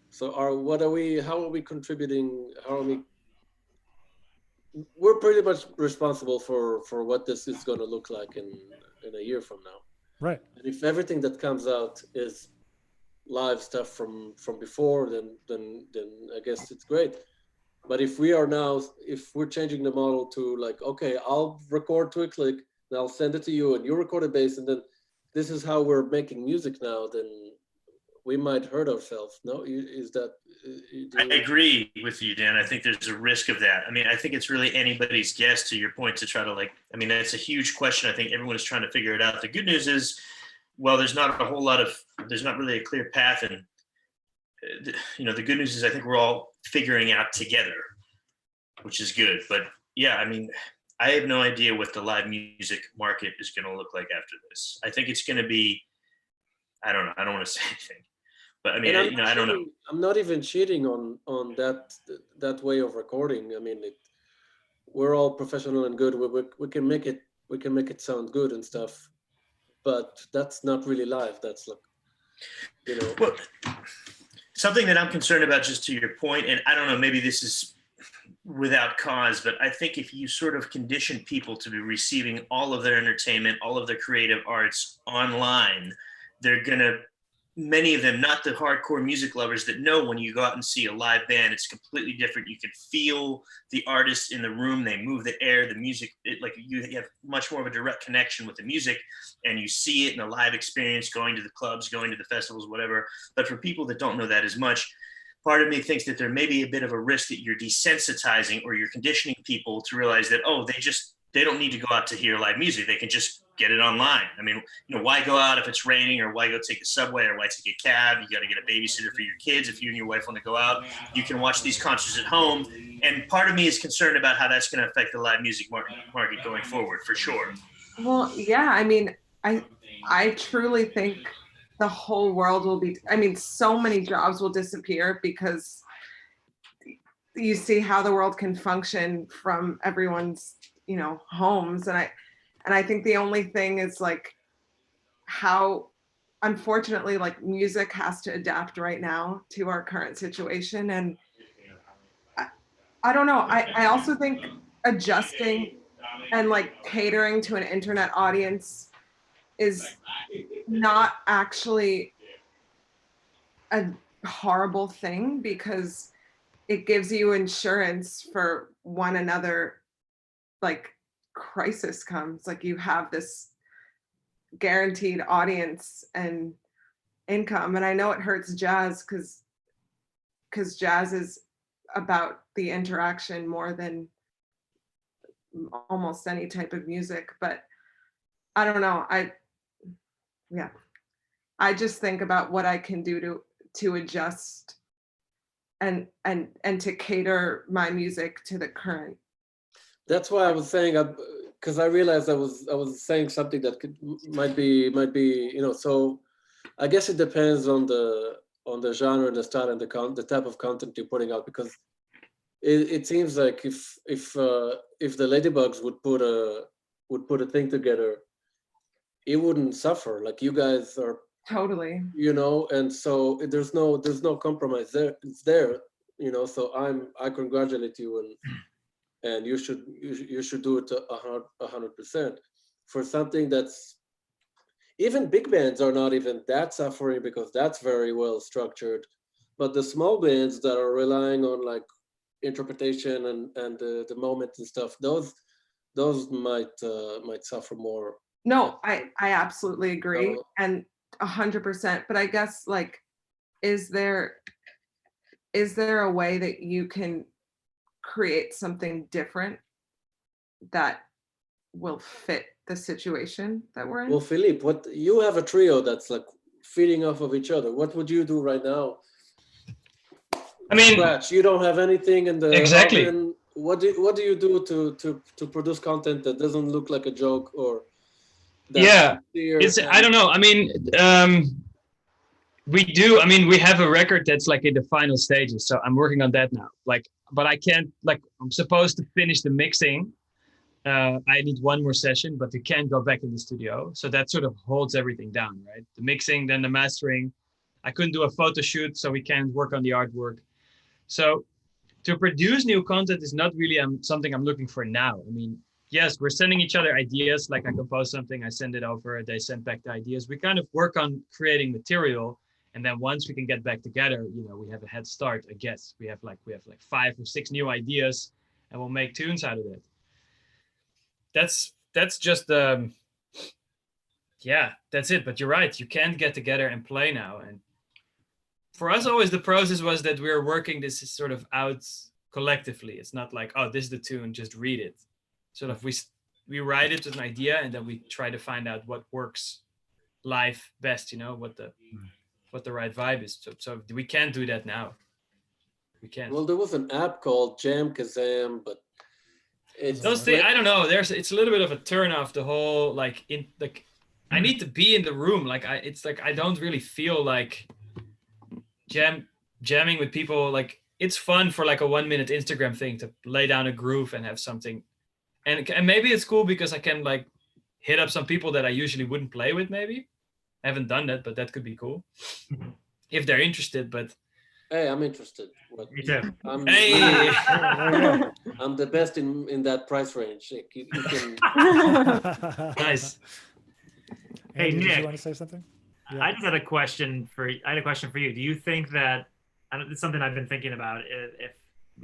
So how are we contributing? We're pretty much responsible for what this is going to look like in a year from now. Right. And if everything that comes out is live stuff from before, then I guess it's great. But if we're changing the model to like, okay, I'll record to a click, and I'll send it to you, and you record a bass, and then this is how we're making music now, then we might hurt ourselves. No, I agree with you, Dan. I think there's a risk of that. I mean, I think it's really anybody's guess, to your point, to try to that's a huge question. I think everyone is trying to figure it out. The good news is, well, there's not really a clear path. And, the good news is I think we're all figuring out together, which is good. But yeah, I mean, I have no idea what the live music market is going to look like after this. I think it's going to be, I don't know. I don't want to say anything, but I mean, I don't know. I'm not even cheating on that way of recording. I mean, we're all professional and good. We can make it sound good and stuff, but that's not really live. That's like, Well, something that I'm concerned about, just to your point, and I don't know, maybe this is without cause, but I think if you sort of condition people to be receiving all of their entertainment, all of their creative arts online, they're gonna, many of them, not the hardcore music lovers that know when you go out and see a live band, it's completely different. You can feel the artists in the room, they move the air, the music, you have much more of a direct connection with the music, and you see it in a live experience, going to the clubs, going to the festivals, whatever. But for people that don't know that as much, part of me thinks that there may be a bit of a risk that you're desensitizing or you're conditioning people to realize that, they don't need to go out to hear live music. They can just get it online. I mean, why go out if it's raining, or why go take a subway, or why take a cab? You got to get a babysitter for your kids. If you and your wife want to go out, you can watch these concerts at home. And part of me is concerned about how that's going to affect the live music market going forward, for sure. Well, yeah, I mean, I truly think the whole world will be, so many jobs will disappear because you see how the world can function from everyone's, homes. And I think the only thing is like how, unfortunately, like music has to adapt right now to our current situation. And I don't know. I also think adjusting and like catering to an internet audience is not actually a horrible thing, because it gives you insurance for when another like crisis comes. Like, you have this guaranteed audience and income. And I know it hurts jazz because jazz is about the interaction more than almost any type of music. But I don't know. I just think about what I can do to adjust and to cater my music to the current. That's why I was saying, because I realized I was saying something that might be, So I guess it depends on the genre and the style and the type of content you're putting out, because it seems like if the Ladybugs would put would put a thing together, it wouldn't suffer. Like you guys are, Totally. you know, and so there's no compromise there. It's there, you know. So I congratulate you, and you should do it 100% for something that's, even big bands are not even that suffering because that's very well structured, but the small bands that are relying on like interpretation and the moment and stuff, those might suffer more. No, I absolutely agree, and 100%. But I guess, like, is there a way that you can create something different that will fit the situation that we're in? Well, Phillippe, what you have a trio that's like feeding off of each other. What would you do right now? I mean, Scratch. You don't have anything in the exactly. oven. What do you do to produce content that doesn't look like a joke or? Yeah, I don't know. I mean, we do. I mean, we have a record that's like in the final stages, so I'm working on that now. Like, but I can't. Like, I'm supposed to finish the mixing. I need one more session, but we can't go back in the studio. So that sort of holds everything down, right? The mixing, then the mastering. I couldn't do a photo shoot, so we can't work on the artwork. So to produce new content is not really something I'm looking for now. I mean, yes, we're sending each other ideas. Like I compose something, I send it over, they send back the ideas. We kind of work on creating material. And then once we can get back together, you know, we have a head start, I guess. We have like 5 or 6 new ideas and we'll make tunes out of it. That's just yeah, that's it. But you're right, you can't get together and play now. And for us, always the process was that we were working this sort of out collectively. It's not like, oh, this is the tune, just read it. Sort of we write it with an idea and then we try to find out what works live best, you know, what the right vibe is. So we can't do that now. We can't. Well, there was an app called Jam Kazam, but those things, I don't know. It's a little bit of a turn off, the whole like I need to be in the room. Like I don't really feel like jamming with people. Like it's fun for like a 1-minute Instagram thing to lay down a groove and have something. And maybe it's cool because I can like hit up some people that I usually wouldn't play with. Maybe I haven't done that, but that could be cool if they're interested. But hey, I'm interested. Me too. I'm the best in that price range. You can... Nice. Hey, Nick, did you want to say something? Yeah. I had a question for you. Do you think that, it's something I've been thinking about,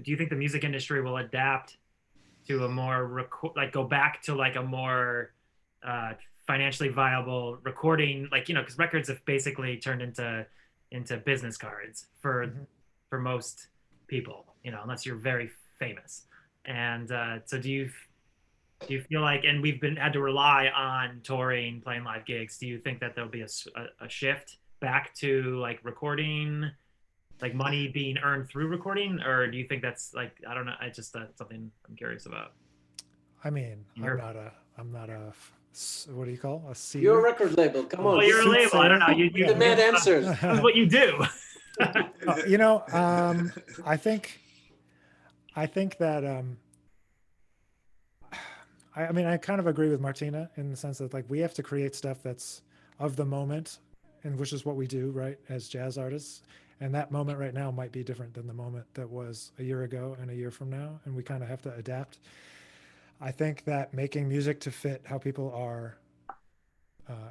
do you think the music industry will adapt to a more go back to like a more financially viable recording, like, you know, because records have basically turned into business cards for most people, you know, unless you're very famous. And so do you feel like, and we've had to rely on touring, playing live gigs, do you think that there'll be a shift back to like recording, like money being earned through recording? Or do you think that's like, I don't know, I just something I'm curious about? I mean, I'm not a what do you call a seer? You're a record label. Come on. Well, you're a label. I don't know. You demand answers. That's what you do. You know, I think that I mean, I kind of agree with Martina in the sense that like we have to create stuff that's of the moment, and which is what we do, right, as jazz artists. And that moment right now might be different than the moment that was a year ago and a year from now, and we kind of have to adapt. I think that making music to fit how people are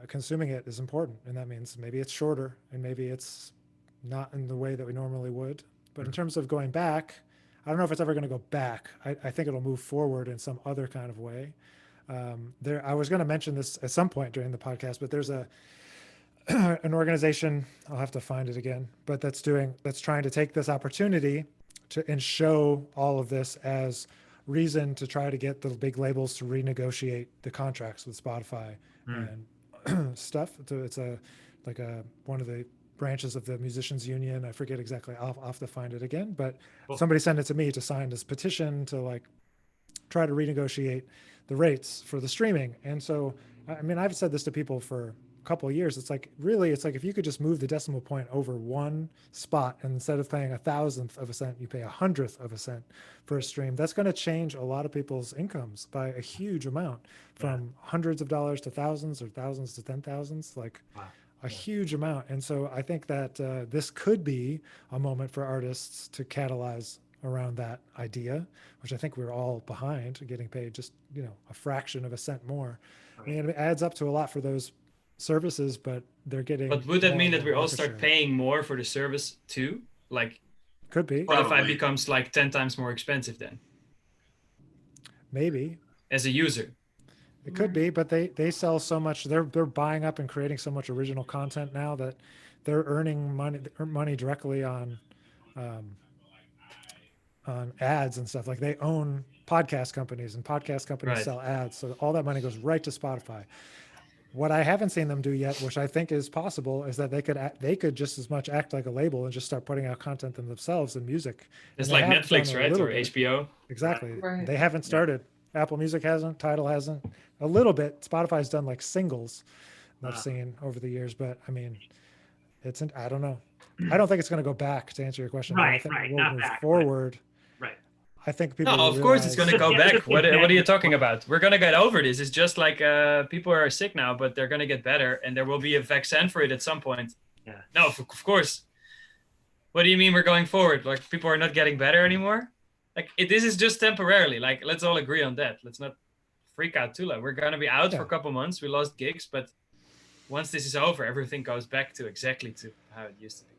consuming it is important, and that means maybe it's shorter and maybe it's not in the way that we normally would. But in terms of going back, I don't know if it's ever going to go back. I think it'll move forward in some other kind of way. I was going to mention this at some point during the podcast, but there's an organization, I'll have to find it again, but that's trying to take this opportunity and show all of this as reason to try to get the big labels to renegotiate the contracts with Spotify and stuff. So it's one of the branches of the musicians union. I forget exactly. I'll have to find it again, but somebody sent it to me to sign this petition to like try to renegotiate the rates for the streaming. And so, I mean, I've said this to people for couple of years, it's like really, it's like if you could just move the decimal point over one spot, and instead of paying 1,000th of a cent, you pay 100th of a cent for a stream. That's going to change a lot of people's incomes by a huge amount, from hundreds of dollars to thousands, or thousands to 10,000s, like a huge amount. And so I think that this could be a moment for artists to catalyze around that idea, which I think we're all behind, getting paid just, a fraction of a cent more. I mean, it adds up to a lot for those services, but they're getting. But would that mean that we all market start share. paying more for the service too? Like, Could be, Spotify Probably. becomes like 10 times more expensive then maybe. as a user. It could be, but they sell so much. They're buying up and creating so much original content now that they're earning money directly on ads and stuff. Like, they own podcast companies, and podcast companies Right. sell ads, so all that money goes right to Spotify. What I haven't seen them do yet, which I think is possible, is that they could just as much act like a label and just start putting out content themselves in music. It's And they like have done Netflix, a right? little Or bit. HBO. Exactly. Right. They haven't started. Apple Music hasn't. Tidal hasn't. A little bit. Spotify's done like singles that I've seen over the years, but I mean, I don't know. I don't think it's going to go back, to answer your question. But I Right, think right, we'll not move back, forward. Right. I think people. No, will of course it's realize- going to go Yeah, back. just What get are you back. talking about? We're going to get over this. It's just like people are sick now, but they're going to get better, and there will be a vaccine for it at some point. Yeah. No, of course. What do you mean we're going forward? Like, people are not getting better anymore? Like, this is just temporarily. Like, let's all agree on that. Let's not freak out too loud. We're going to be out for a couple months. We lost gigs, but once this is over, everything goes back to exactly to how it used to be.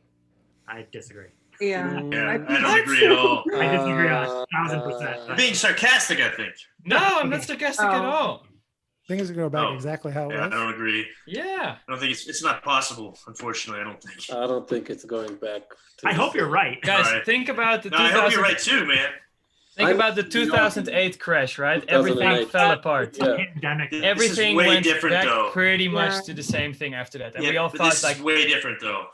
I disagree. Yeah. Yeah, I don't agree at all. I disagree on 1,000%. You're being sarcastic, I think. No, I'm not sarcastic at Oh. all. Things are going to go back Oh, exactly how it Yeah, I was. don't agree. Yeah. I don't think it's not possible. Unfortunately, I don't think. I don't think it's going back. I hope you're right. Guys, Right. think about the No, I hope 2000 you're right too, man. Think I'm- about the 2008 crash, right? Everything 2008. fell apart. Yeah. Pandemic. This Everything is way went different, back though. pretty much Yeah. to the same thing after that. And Yeah, we all but thought this like, is way different, though.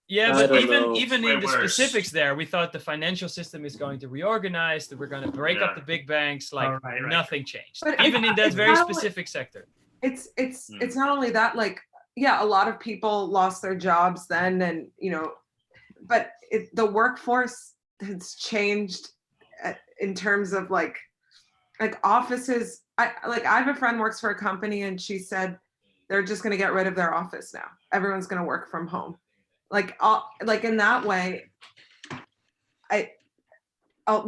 yeah, I but don't even know. even Way in the worse. specifics there, we thought the financial system is going to reorganize, that we're going to break up Yeah. the big banks. Like, Oh, right. nothing changed. But Even in that it's very not only- specific sector. It's Mm. not only that, like, yeah, a lot of people lost their jobs then, and but the workforce has changed in terms of like offices. I have a friend works for a company, and she said they're just going to get rid of their office now. Everyone's going to work from home. Like in that way,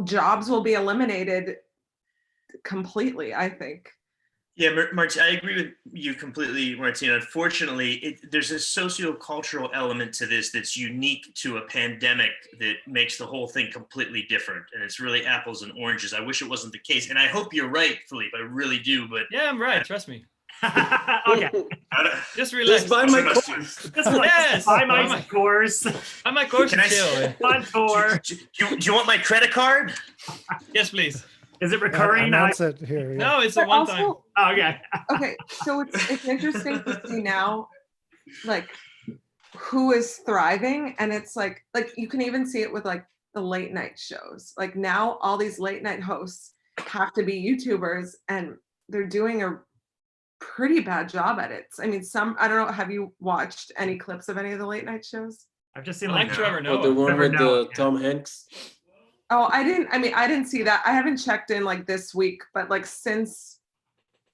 jobs will be eliminated completely, I think. Yeah, Martin, I agree with you completely, Martina. Unfortunately, there's a sociocultural element to this that's unique to a pandemic that makes the whole thing completely different. And it's really apples and oranges. I wish it wasn't the case. And I hope you're right, Phillippe. I really do. But Yeah, I'm right. Trust me. Okay. Just relax. Just buy my Trust you. course. This is like Yes. buy my course I'm my course Can to I- chill. on tour. do you want my credit card? Yes, please. Is it recurring? Announce it here. Yeah. No, it's a But one time. also, Oh, okay. okay, so it's interesting to see now, like, who is thriving, and it's like you can even see it with like the late night shows. Like, now all these late night hosts have to be YouTubers, and they're doing a pretty bad job at it. I mean, I don't know, have you watched any clips of any of the late night shows? I've just seen I like like Trevor Oh, the Noah. one Trevor with Noah, yeah. Tom Hanks. Oh, I didn't see that. I haven't checked in like this week, but like since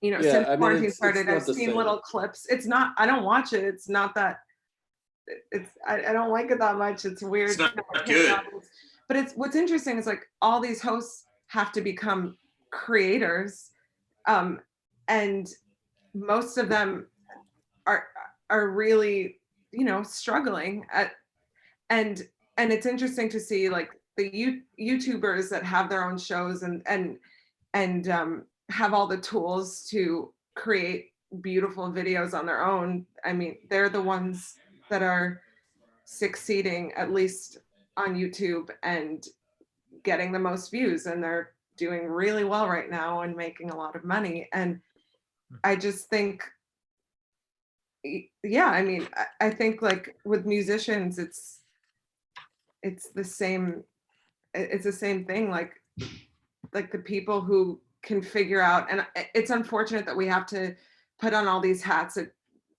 Yeah, since I mean, quarantine it's started, not I've the seen same. little clips. It's not, I don't watch it. It's not that I don't like it that much. It's weird. It's not I hate good. novels. But what's interesting is like all these hosts have to become creators. And most of them are really, struggling and it's interesting to see like the YouTubers that have their own shows and have all the tools to create beautiful videos on their own. I mean, they're the ones that are succeeding, at least on YouTube, and getting the most views, and they're doing really well right now and making a lot of money. And I just think, yeah, I mean, I think like with musicians, it's the same thing, like the people who can figure out, and it's unfortunate that we have to put on all these hats at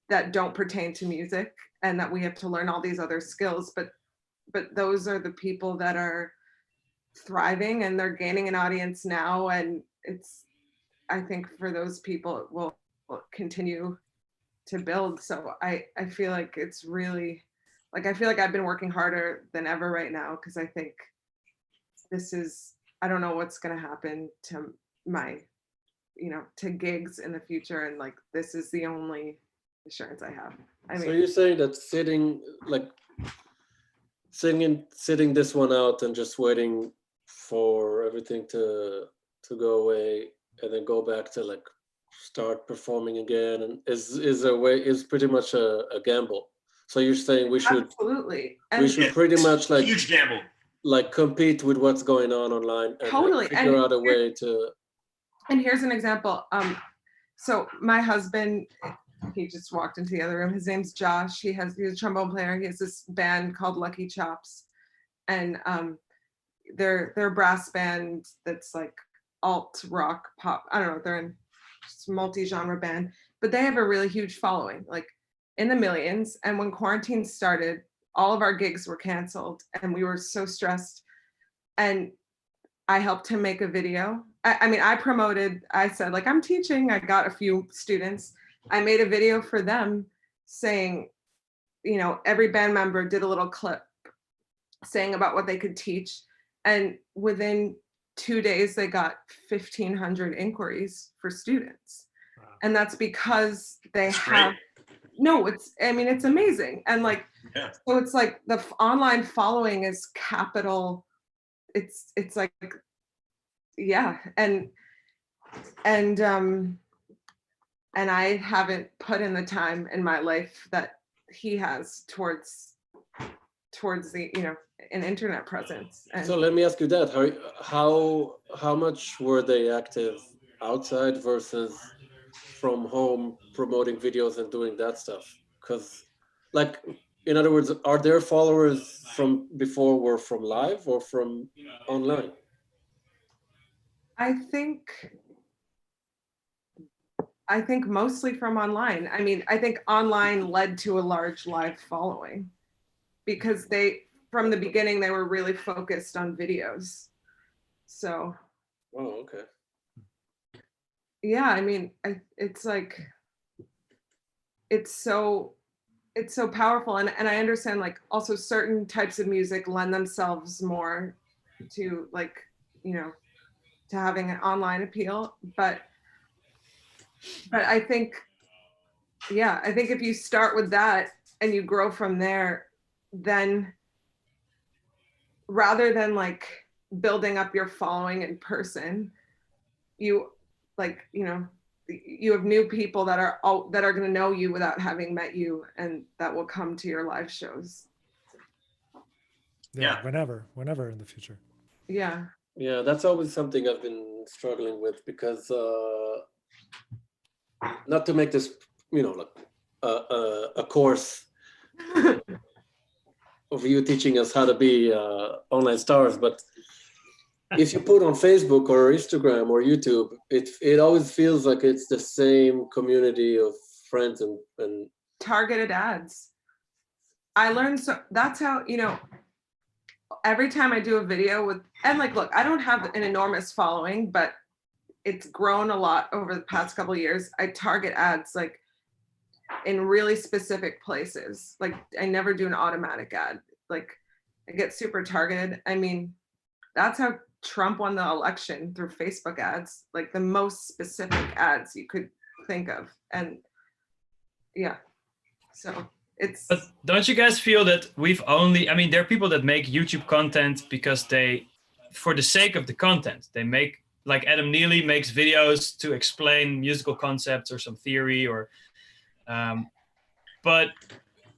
that don't pertain to music, and that we have to learn all these other skills, but those are the people that are thriving, and they're gaining an audience now, and I think for those people it will continue to build. So I feel like it's really, like, I feel like I've been working harder than ever right now, because I think I don't know what's going to happen to my, to gigs in the future, and like this is the only assurance I have. So you're saying that sitting this one out and just waiting for everything to go away and then go back to like start performing again, and is pretty much a gamble. So you're saying we should pretty much like huge gamble, like compete with what's going on online and totally like, figure out a way to. And here's an example. So my husband, he just walked into the other room. His name's Josh. He's a trombone player. He has this band called Lucky Chops, and they're a brass band that's like alt rock pop. I don't know. They're in multi-genre band, but they have a really huge following, like in the millions. And when quarantine started, all of our gigs were canceled, and we were so stressed. And I helped him make a video. I said, like, I'm teaching. I got a few students. I made a video for them saying, every band member did a little clip saying about what they could teach. And within 2 days, they got 1,500 inquiries for students. Wow. And that's because it's amazing. And like, so it's like the online following is capital. It's like, yeah. And I haven't put in the time in my life that he has towards the, an internet presence. And so let me ask you that. How much were they active outside versus from home promoting videos and doing that stuff? Because, like, in other words, are their followers from before were from live or from online? I think mostly from online. I mean, I think online led to a large live following, because from the beginning, they were really focused on videos. So. Oh, okay. Yeah, I mean, it's like, it's so powerful. And I understand, like, also certain types of music lend themselves more to, like, to having an online appeal. But I think, I think if you start with that and you grow from there, then rather than like building up your following in person, you have new people that are going to know you without having met you, and that will come to your live shows. Yeah. Whenever in the future. Yeah. Yeah, that's always something I've been struggling with, because not to make this, like a course of you teaching us how to be online stars, but if you put on Facebook or Instagram or YouTube, it always feels like it's the same community of friends and targeted ads. I learned, so that's how, every time I do a video and like, look, I don't have an enormous following, but it's grown a lot over the past couple of years. I target ads like in really specific places. Like, I never do an automatic ad. Like, I get super targeted. I mean, that's how Trump won the election, through Facebook ads, like the most specific ads you could think of. And yeah, so it's. But don't you guys feel that there are people that make YouTube content because for the sake of the content, they make, like Adam Neely makes videos to explain musical concepts or some theory, or but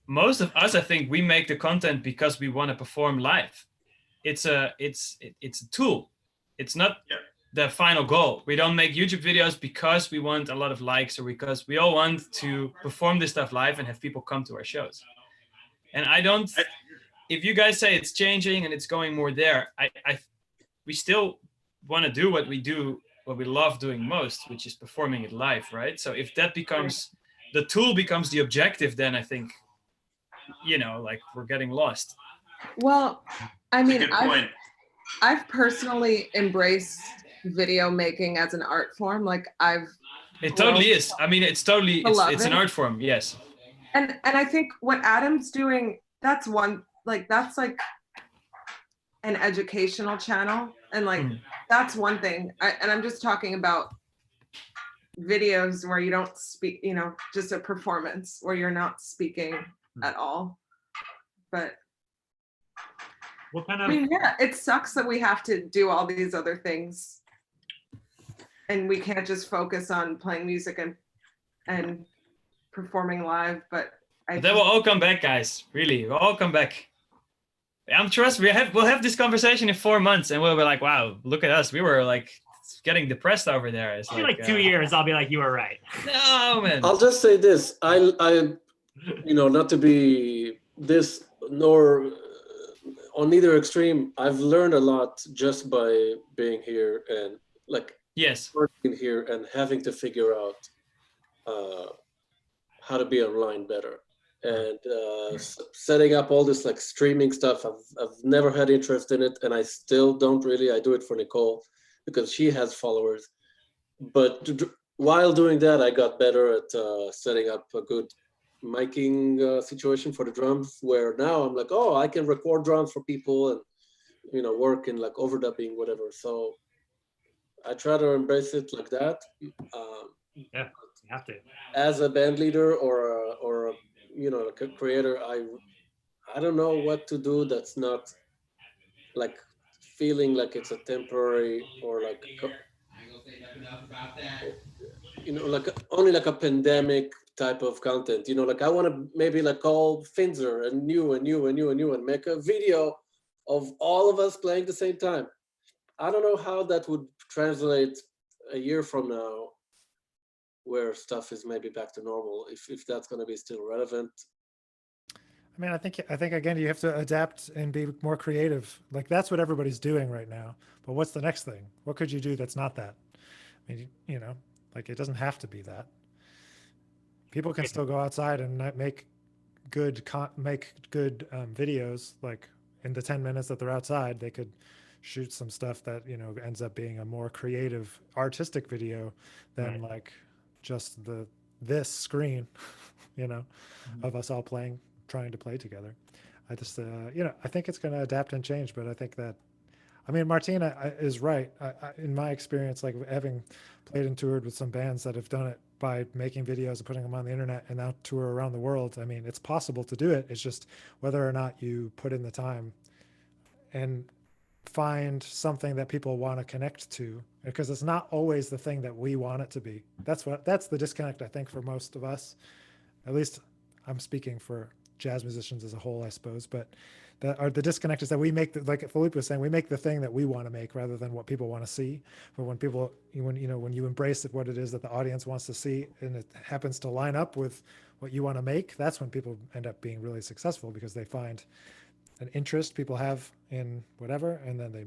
most of us, I think, we make the content because we want to perform live. It's a tool. It's not the final goal. We don't make YouTube videos because we want a lot of likes, or because we all want to perform this stuff live and have people come to our shows. And if you guys say it's changing and it's going more there, we still want to do what we love doing most, which is performing it live, right? So if that becomes the tool becomes the objective, then I think, you know, like we're getting lost. Well, I mean, Good point. I've personally embraced video making as an art form. Like It totally is. I mean, it's totally, it's an art form. Yes. And I think what Adam's doing, that's one, like, that's like an educational channel. And like, that's one thing. And I'm just talking about videos where you don't speak, you know, just a performance where you're not speaking at all. But what kind of, I mean, yeah, it sucks that we have to do all these other things and we can't just focus on playing music and performing live. But they will all come back, guys. Really, we'll all come back. I'm trust. We'll have this conversation in 4 months, and we'll be like, "Wow, look at us. We were like getting depressed over there." It's like 2 years. I'll be like, "You were right." No, man. I'll just say this: I, you know, not to be this nor on either extreme. I've learned a lot just by being here and like working here and having to figure out how to be online better. And setting up all this like streaming stuff, I've never had interest in it, and I still don't really. I do it for Nicole because she has followers. But while doing that, I got better at setting up a good miking situation for the drums, where now I'm like, oh, I can record drums for people and, you know, work in like overdubbing, whatever. So I try to embrace it like that. Yeah, you have to. As a band leader or a, you know, like a creator, I don't know what to do that's not like feeling like it's a temporary or like, you know, like only like a pandemic type of content. You know, like I want to maybe like call Finzer and you and make a video of all of us playing at the same time. I don't know how that would translate a year from now, where stuff is maybe back to normal, if that's going to be still relevant. I mean, I think again, you have to adapt and be more creative. Like that's what everybody's doing right now. But what's the next thing? What could you do that's not that? I mean, you know, like it doesn't have to be that. People can still go outside and make good videos. Like in the 10 minutes that they're outside, they could shoot some stuff that, you know, ends up being a more creative, artistic video than like just this screen, you know, of us all trying to play together. I just, you know, I think it's going to adapt and change, but I think that, I mean, Martina is right. In my experience, like having played and toured with some bands that have done it by making videos and putting them on the internet and now tour around the world. I mean, it's possible to do it. It's just whether or not you put in the time and find something that people want to connect to, because it's not always the thing that we want it to be. That's the disconnect, I think, for most of us. At least I'm speaking for jazz musicians as a whole, I suppose, but the disconnect is that we make like Phillippe was saying, we make the thing that we want to make rather than what people want to see. But when you embrace it, what it is that the audience wants to see, and it happens to line up with what you want to make, that's when people end up being really successful, because they find an interest people have in whatever, and then they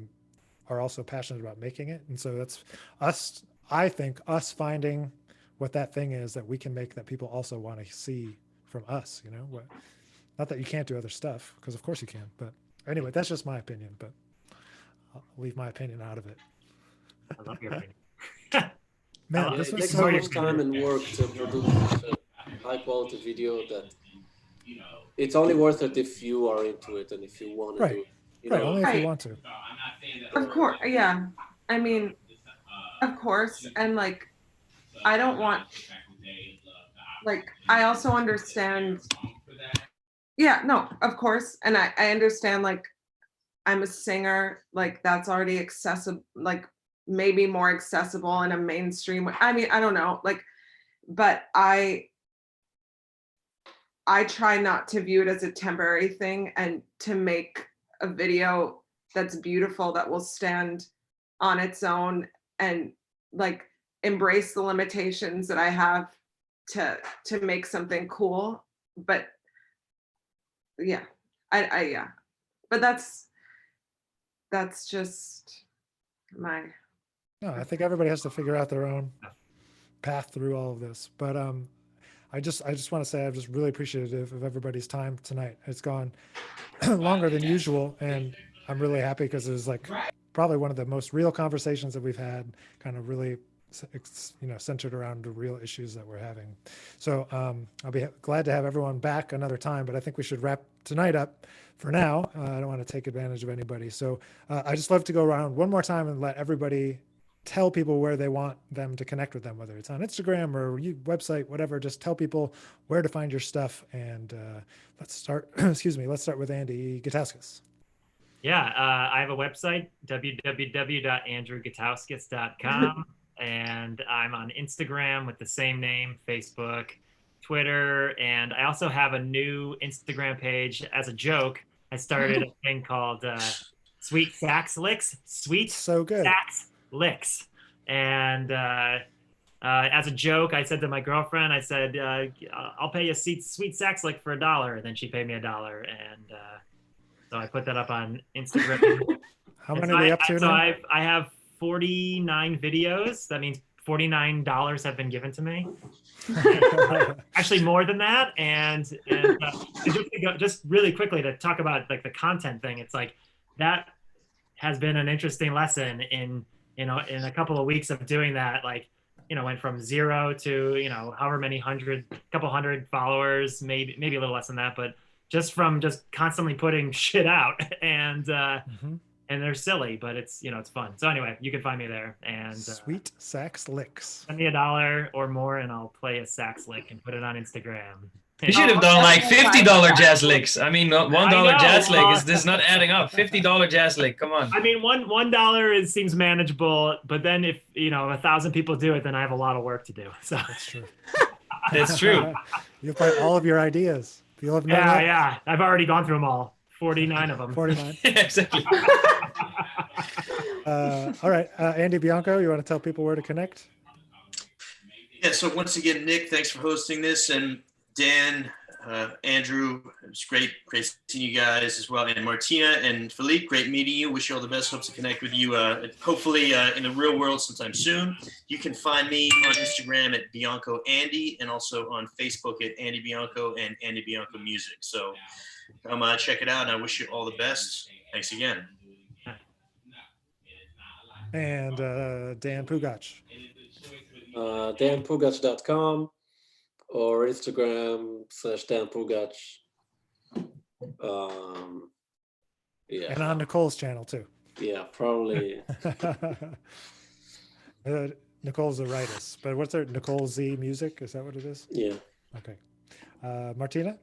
are also passionate about making it. And so that's us. I think us finding what that thing is that we can make that people also want to see from us, you know, not that you can't do other stuff, because of course you can, but anyway, that's just my opinion, but I'll leave my opinion out of it. I love your opinion. Man, this was takes so much time and work to produce a high quality video that it's only worth it if you are into it and if you want to do it. You know? Only if you want to. Of course, yeah. I mean, of course, and like, I don't want, like, I also understand. Yeah, no, of course, and I understand. Like, I'm a singer. Like, that's already accessible. Like, maybe more accessible in a mainstream. I mean, I don't know. Like, but I try not to view it as a temporary thing, and to make a video that's beautiful, that will stand on its own, and like embrace the limitations that I have to make something cool. But yeah, yeah, but that's just my. No, I think everybody has to figure out their own path through all of this. But I just want to say I'm just really appreciative of everybody's time tonight. It's gone longer than usual, and I'm really happy because it was like probably one of the most real conversations that we've had, kind of really, centered around the real issues that we're having. So I'll be glad to have everyone back another time, but I think we should wrap tonight up for now. I don't want to take advantage of anybody. So I just love to go around one more time and let everybody tell people where they want them to connect with them, whether it's on Instagram or website, whatever. Just tell people where to find your stuff. And let's start, let's start with Andy Gutauskas. Yeah, I have a website, www.andrewgutauskas.com. And I'm on Instagram with the same name, Facebook, Twitter, and I also have a new Instagram page. As a joke, I started a thing called Sweet Sax Licks. Sweet So good. Sax Licks. And as a joke, I said to my girlfriend, I said, I'll pay you a sweet sax lick for $1. And then she paid me $1. And so I put that up on Instagram. How many are we up to now? I have 49 videos. That means $49 have been given to me. Actually, more than that. And just really quickly to talk about like the content thing. It's like that has been an interesting lesson in a couple of weeks of doing that. Like, went from 0 to however many couple hundred followers, maybe a little less than that, but just from constantly putting shit out and they're silly, but it's it's fun. So anyway, you can find me there. And Sweet Sax Licks. Send me $1 or more, and I'll play a sax lick and put it on Instagram. You should have done like $50 jazz licks. I mean, $1 jazz lick is this not adding up? $50 jazz lick, come on. I mean, $1 seems manageable, but then if 1,000 people do it, then I have a lot of work to do. So That's true. That's true. You'll find all of your ideas. You'll have yeah. I've already gone through them all. 49 of them. 49. Exactly. All right, Andy Bianco, you want to tell people where to connect? Yeah, so once again, Nick, thanks for hosting this, and Dan, Andrew, it was great seeing you guys as well, and Martina and Phillippe, great meeting you. Wish you all the best. Hope to connect with you hopefully in the real world sometime soon. You can find me on Instagram at Bianco Andy, and also on Facebook at Andy Bianco and Andy Bianco Music. So come check it out, and I wish you all the best. Thanks again. And Dan Pugach. danpugach.com or Instagram /danpugach. Yeah. And on Nicole's channel too. Yeah, probably. Nicole's the writer, but what's her Nicole Z Music? Is that what it is? Yeah. Okay. Martina?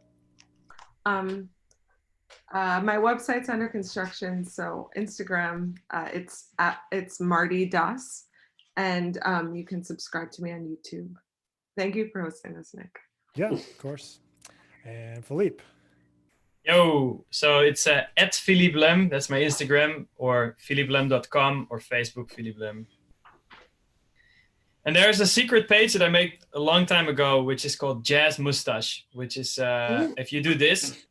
My website's under construction, so Instagram, it's Marty Das, and you can subscribe to me on YouTube. Thank you for hosting this, Nick. Yeah, of course. And Phillippe. Yo, so it's at Phillippe Lemm, that's my Instagram, or phillippelemm.com, or Facebook Phillippe Lemm. And there's a secret page that I made a long time ago, which is called Jazz Mustache, which is if you do this,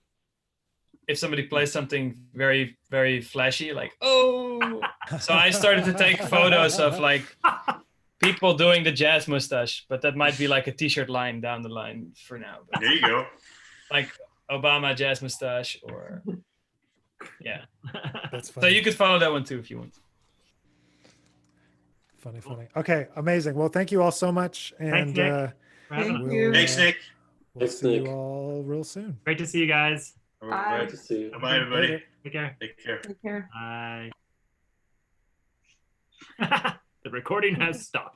if somebody plays something very, very flashy, like, oh. So I started to take photos of like people doing the jazz mustache, but that might be like a t-shirt line down the line for now. But There you go. like Obama jazz mustache, or yeah. That's So funny. you could follow that one too if you want. Funny. Okay, amazing. Well, thank you all so much. And Thanks, Nick. Thank you. Thanks, Nick. We'll Thanks, see Nick. you all real soon. Great to see you guys. Bye. Glad to see you. Bye, everybody. Later. Take care. Take care. Take care. Bye. The recording has stopped.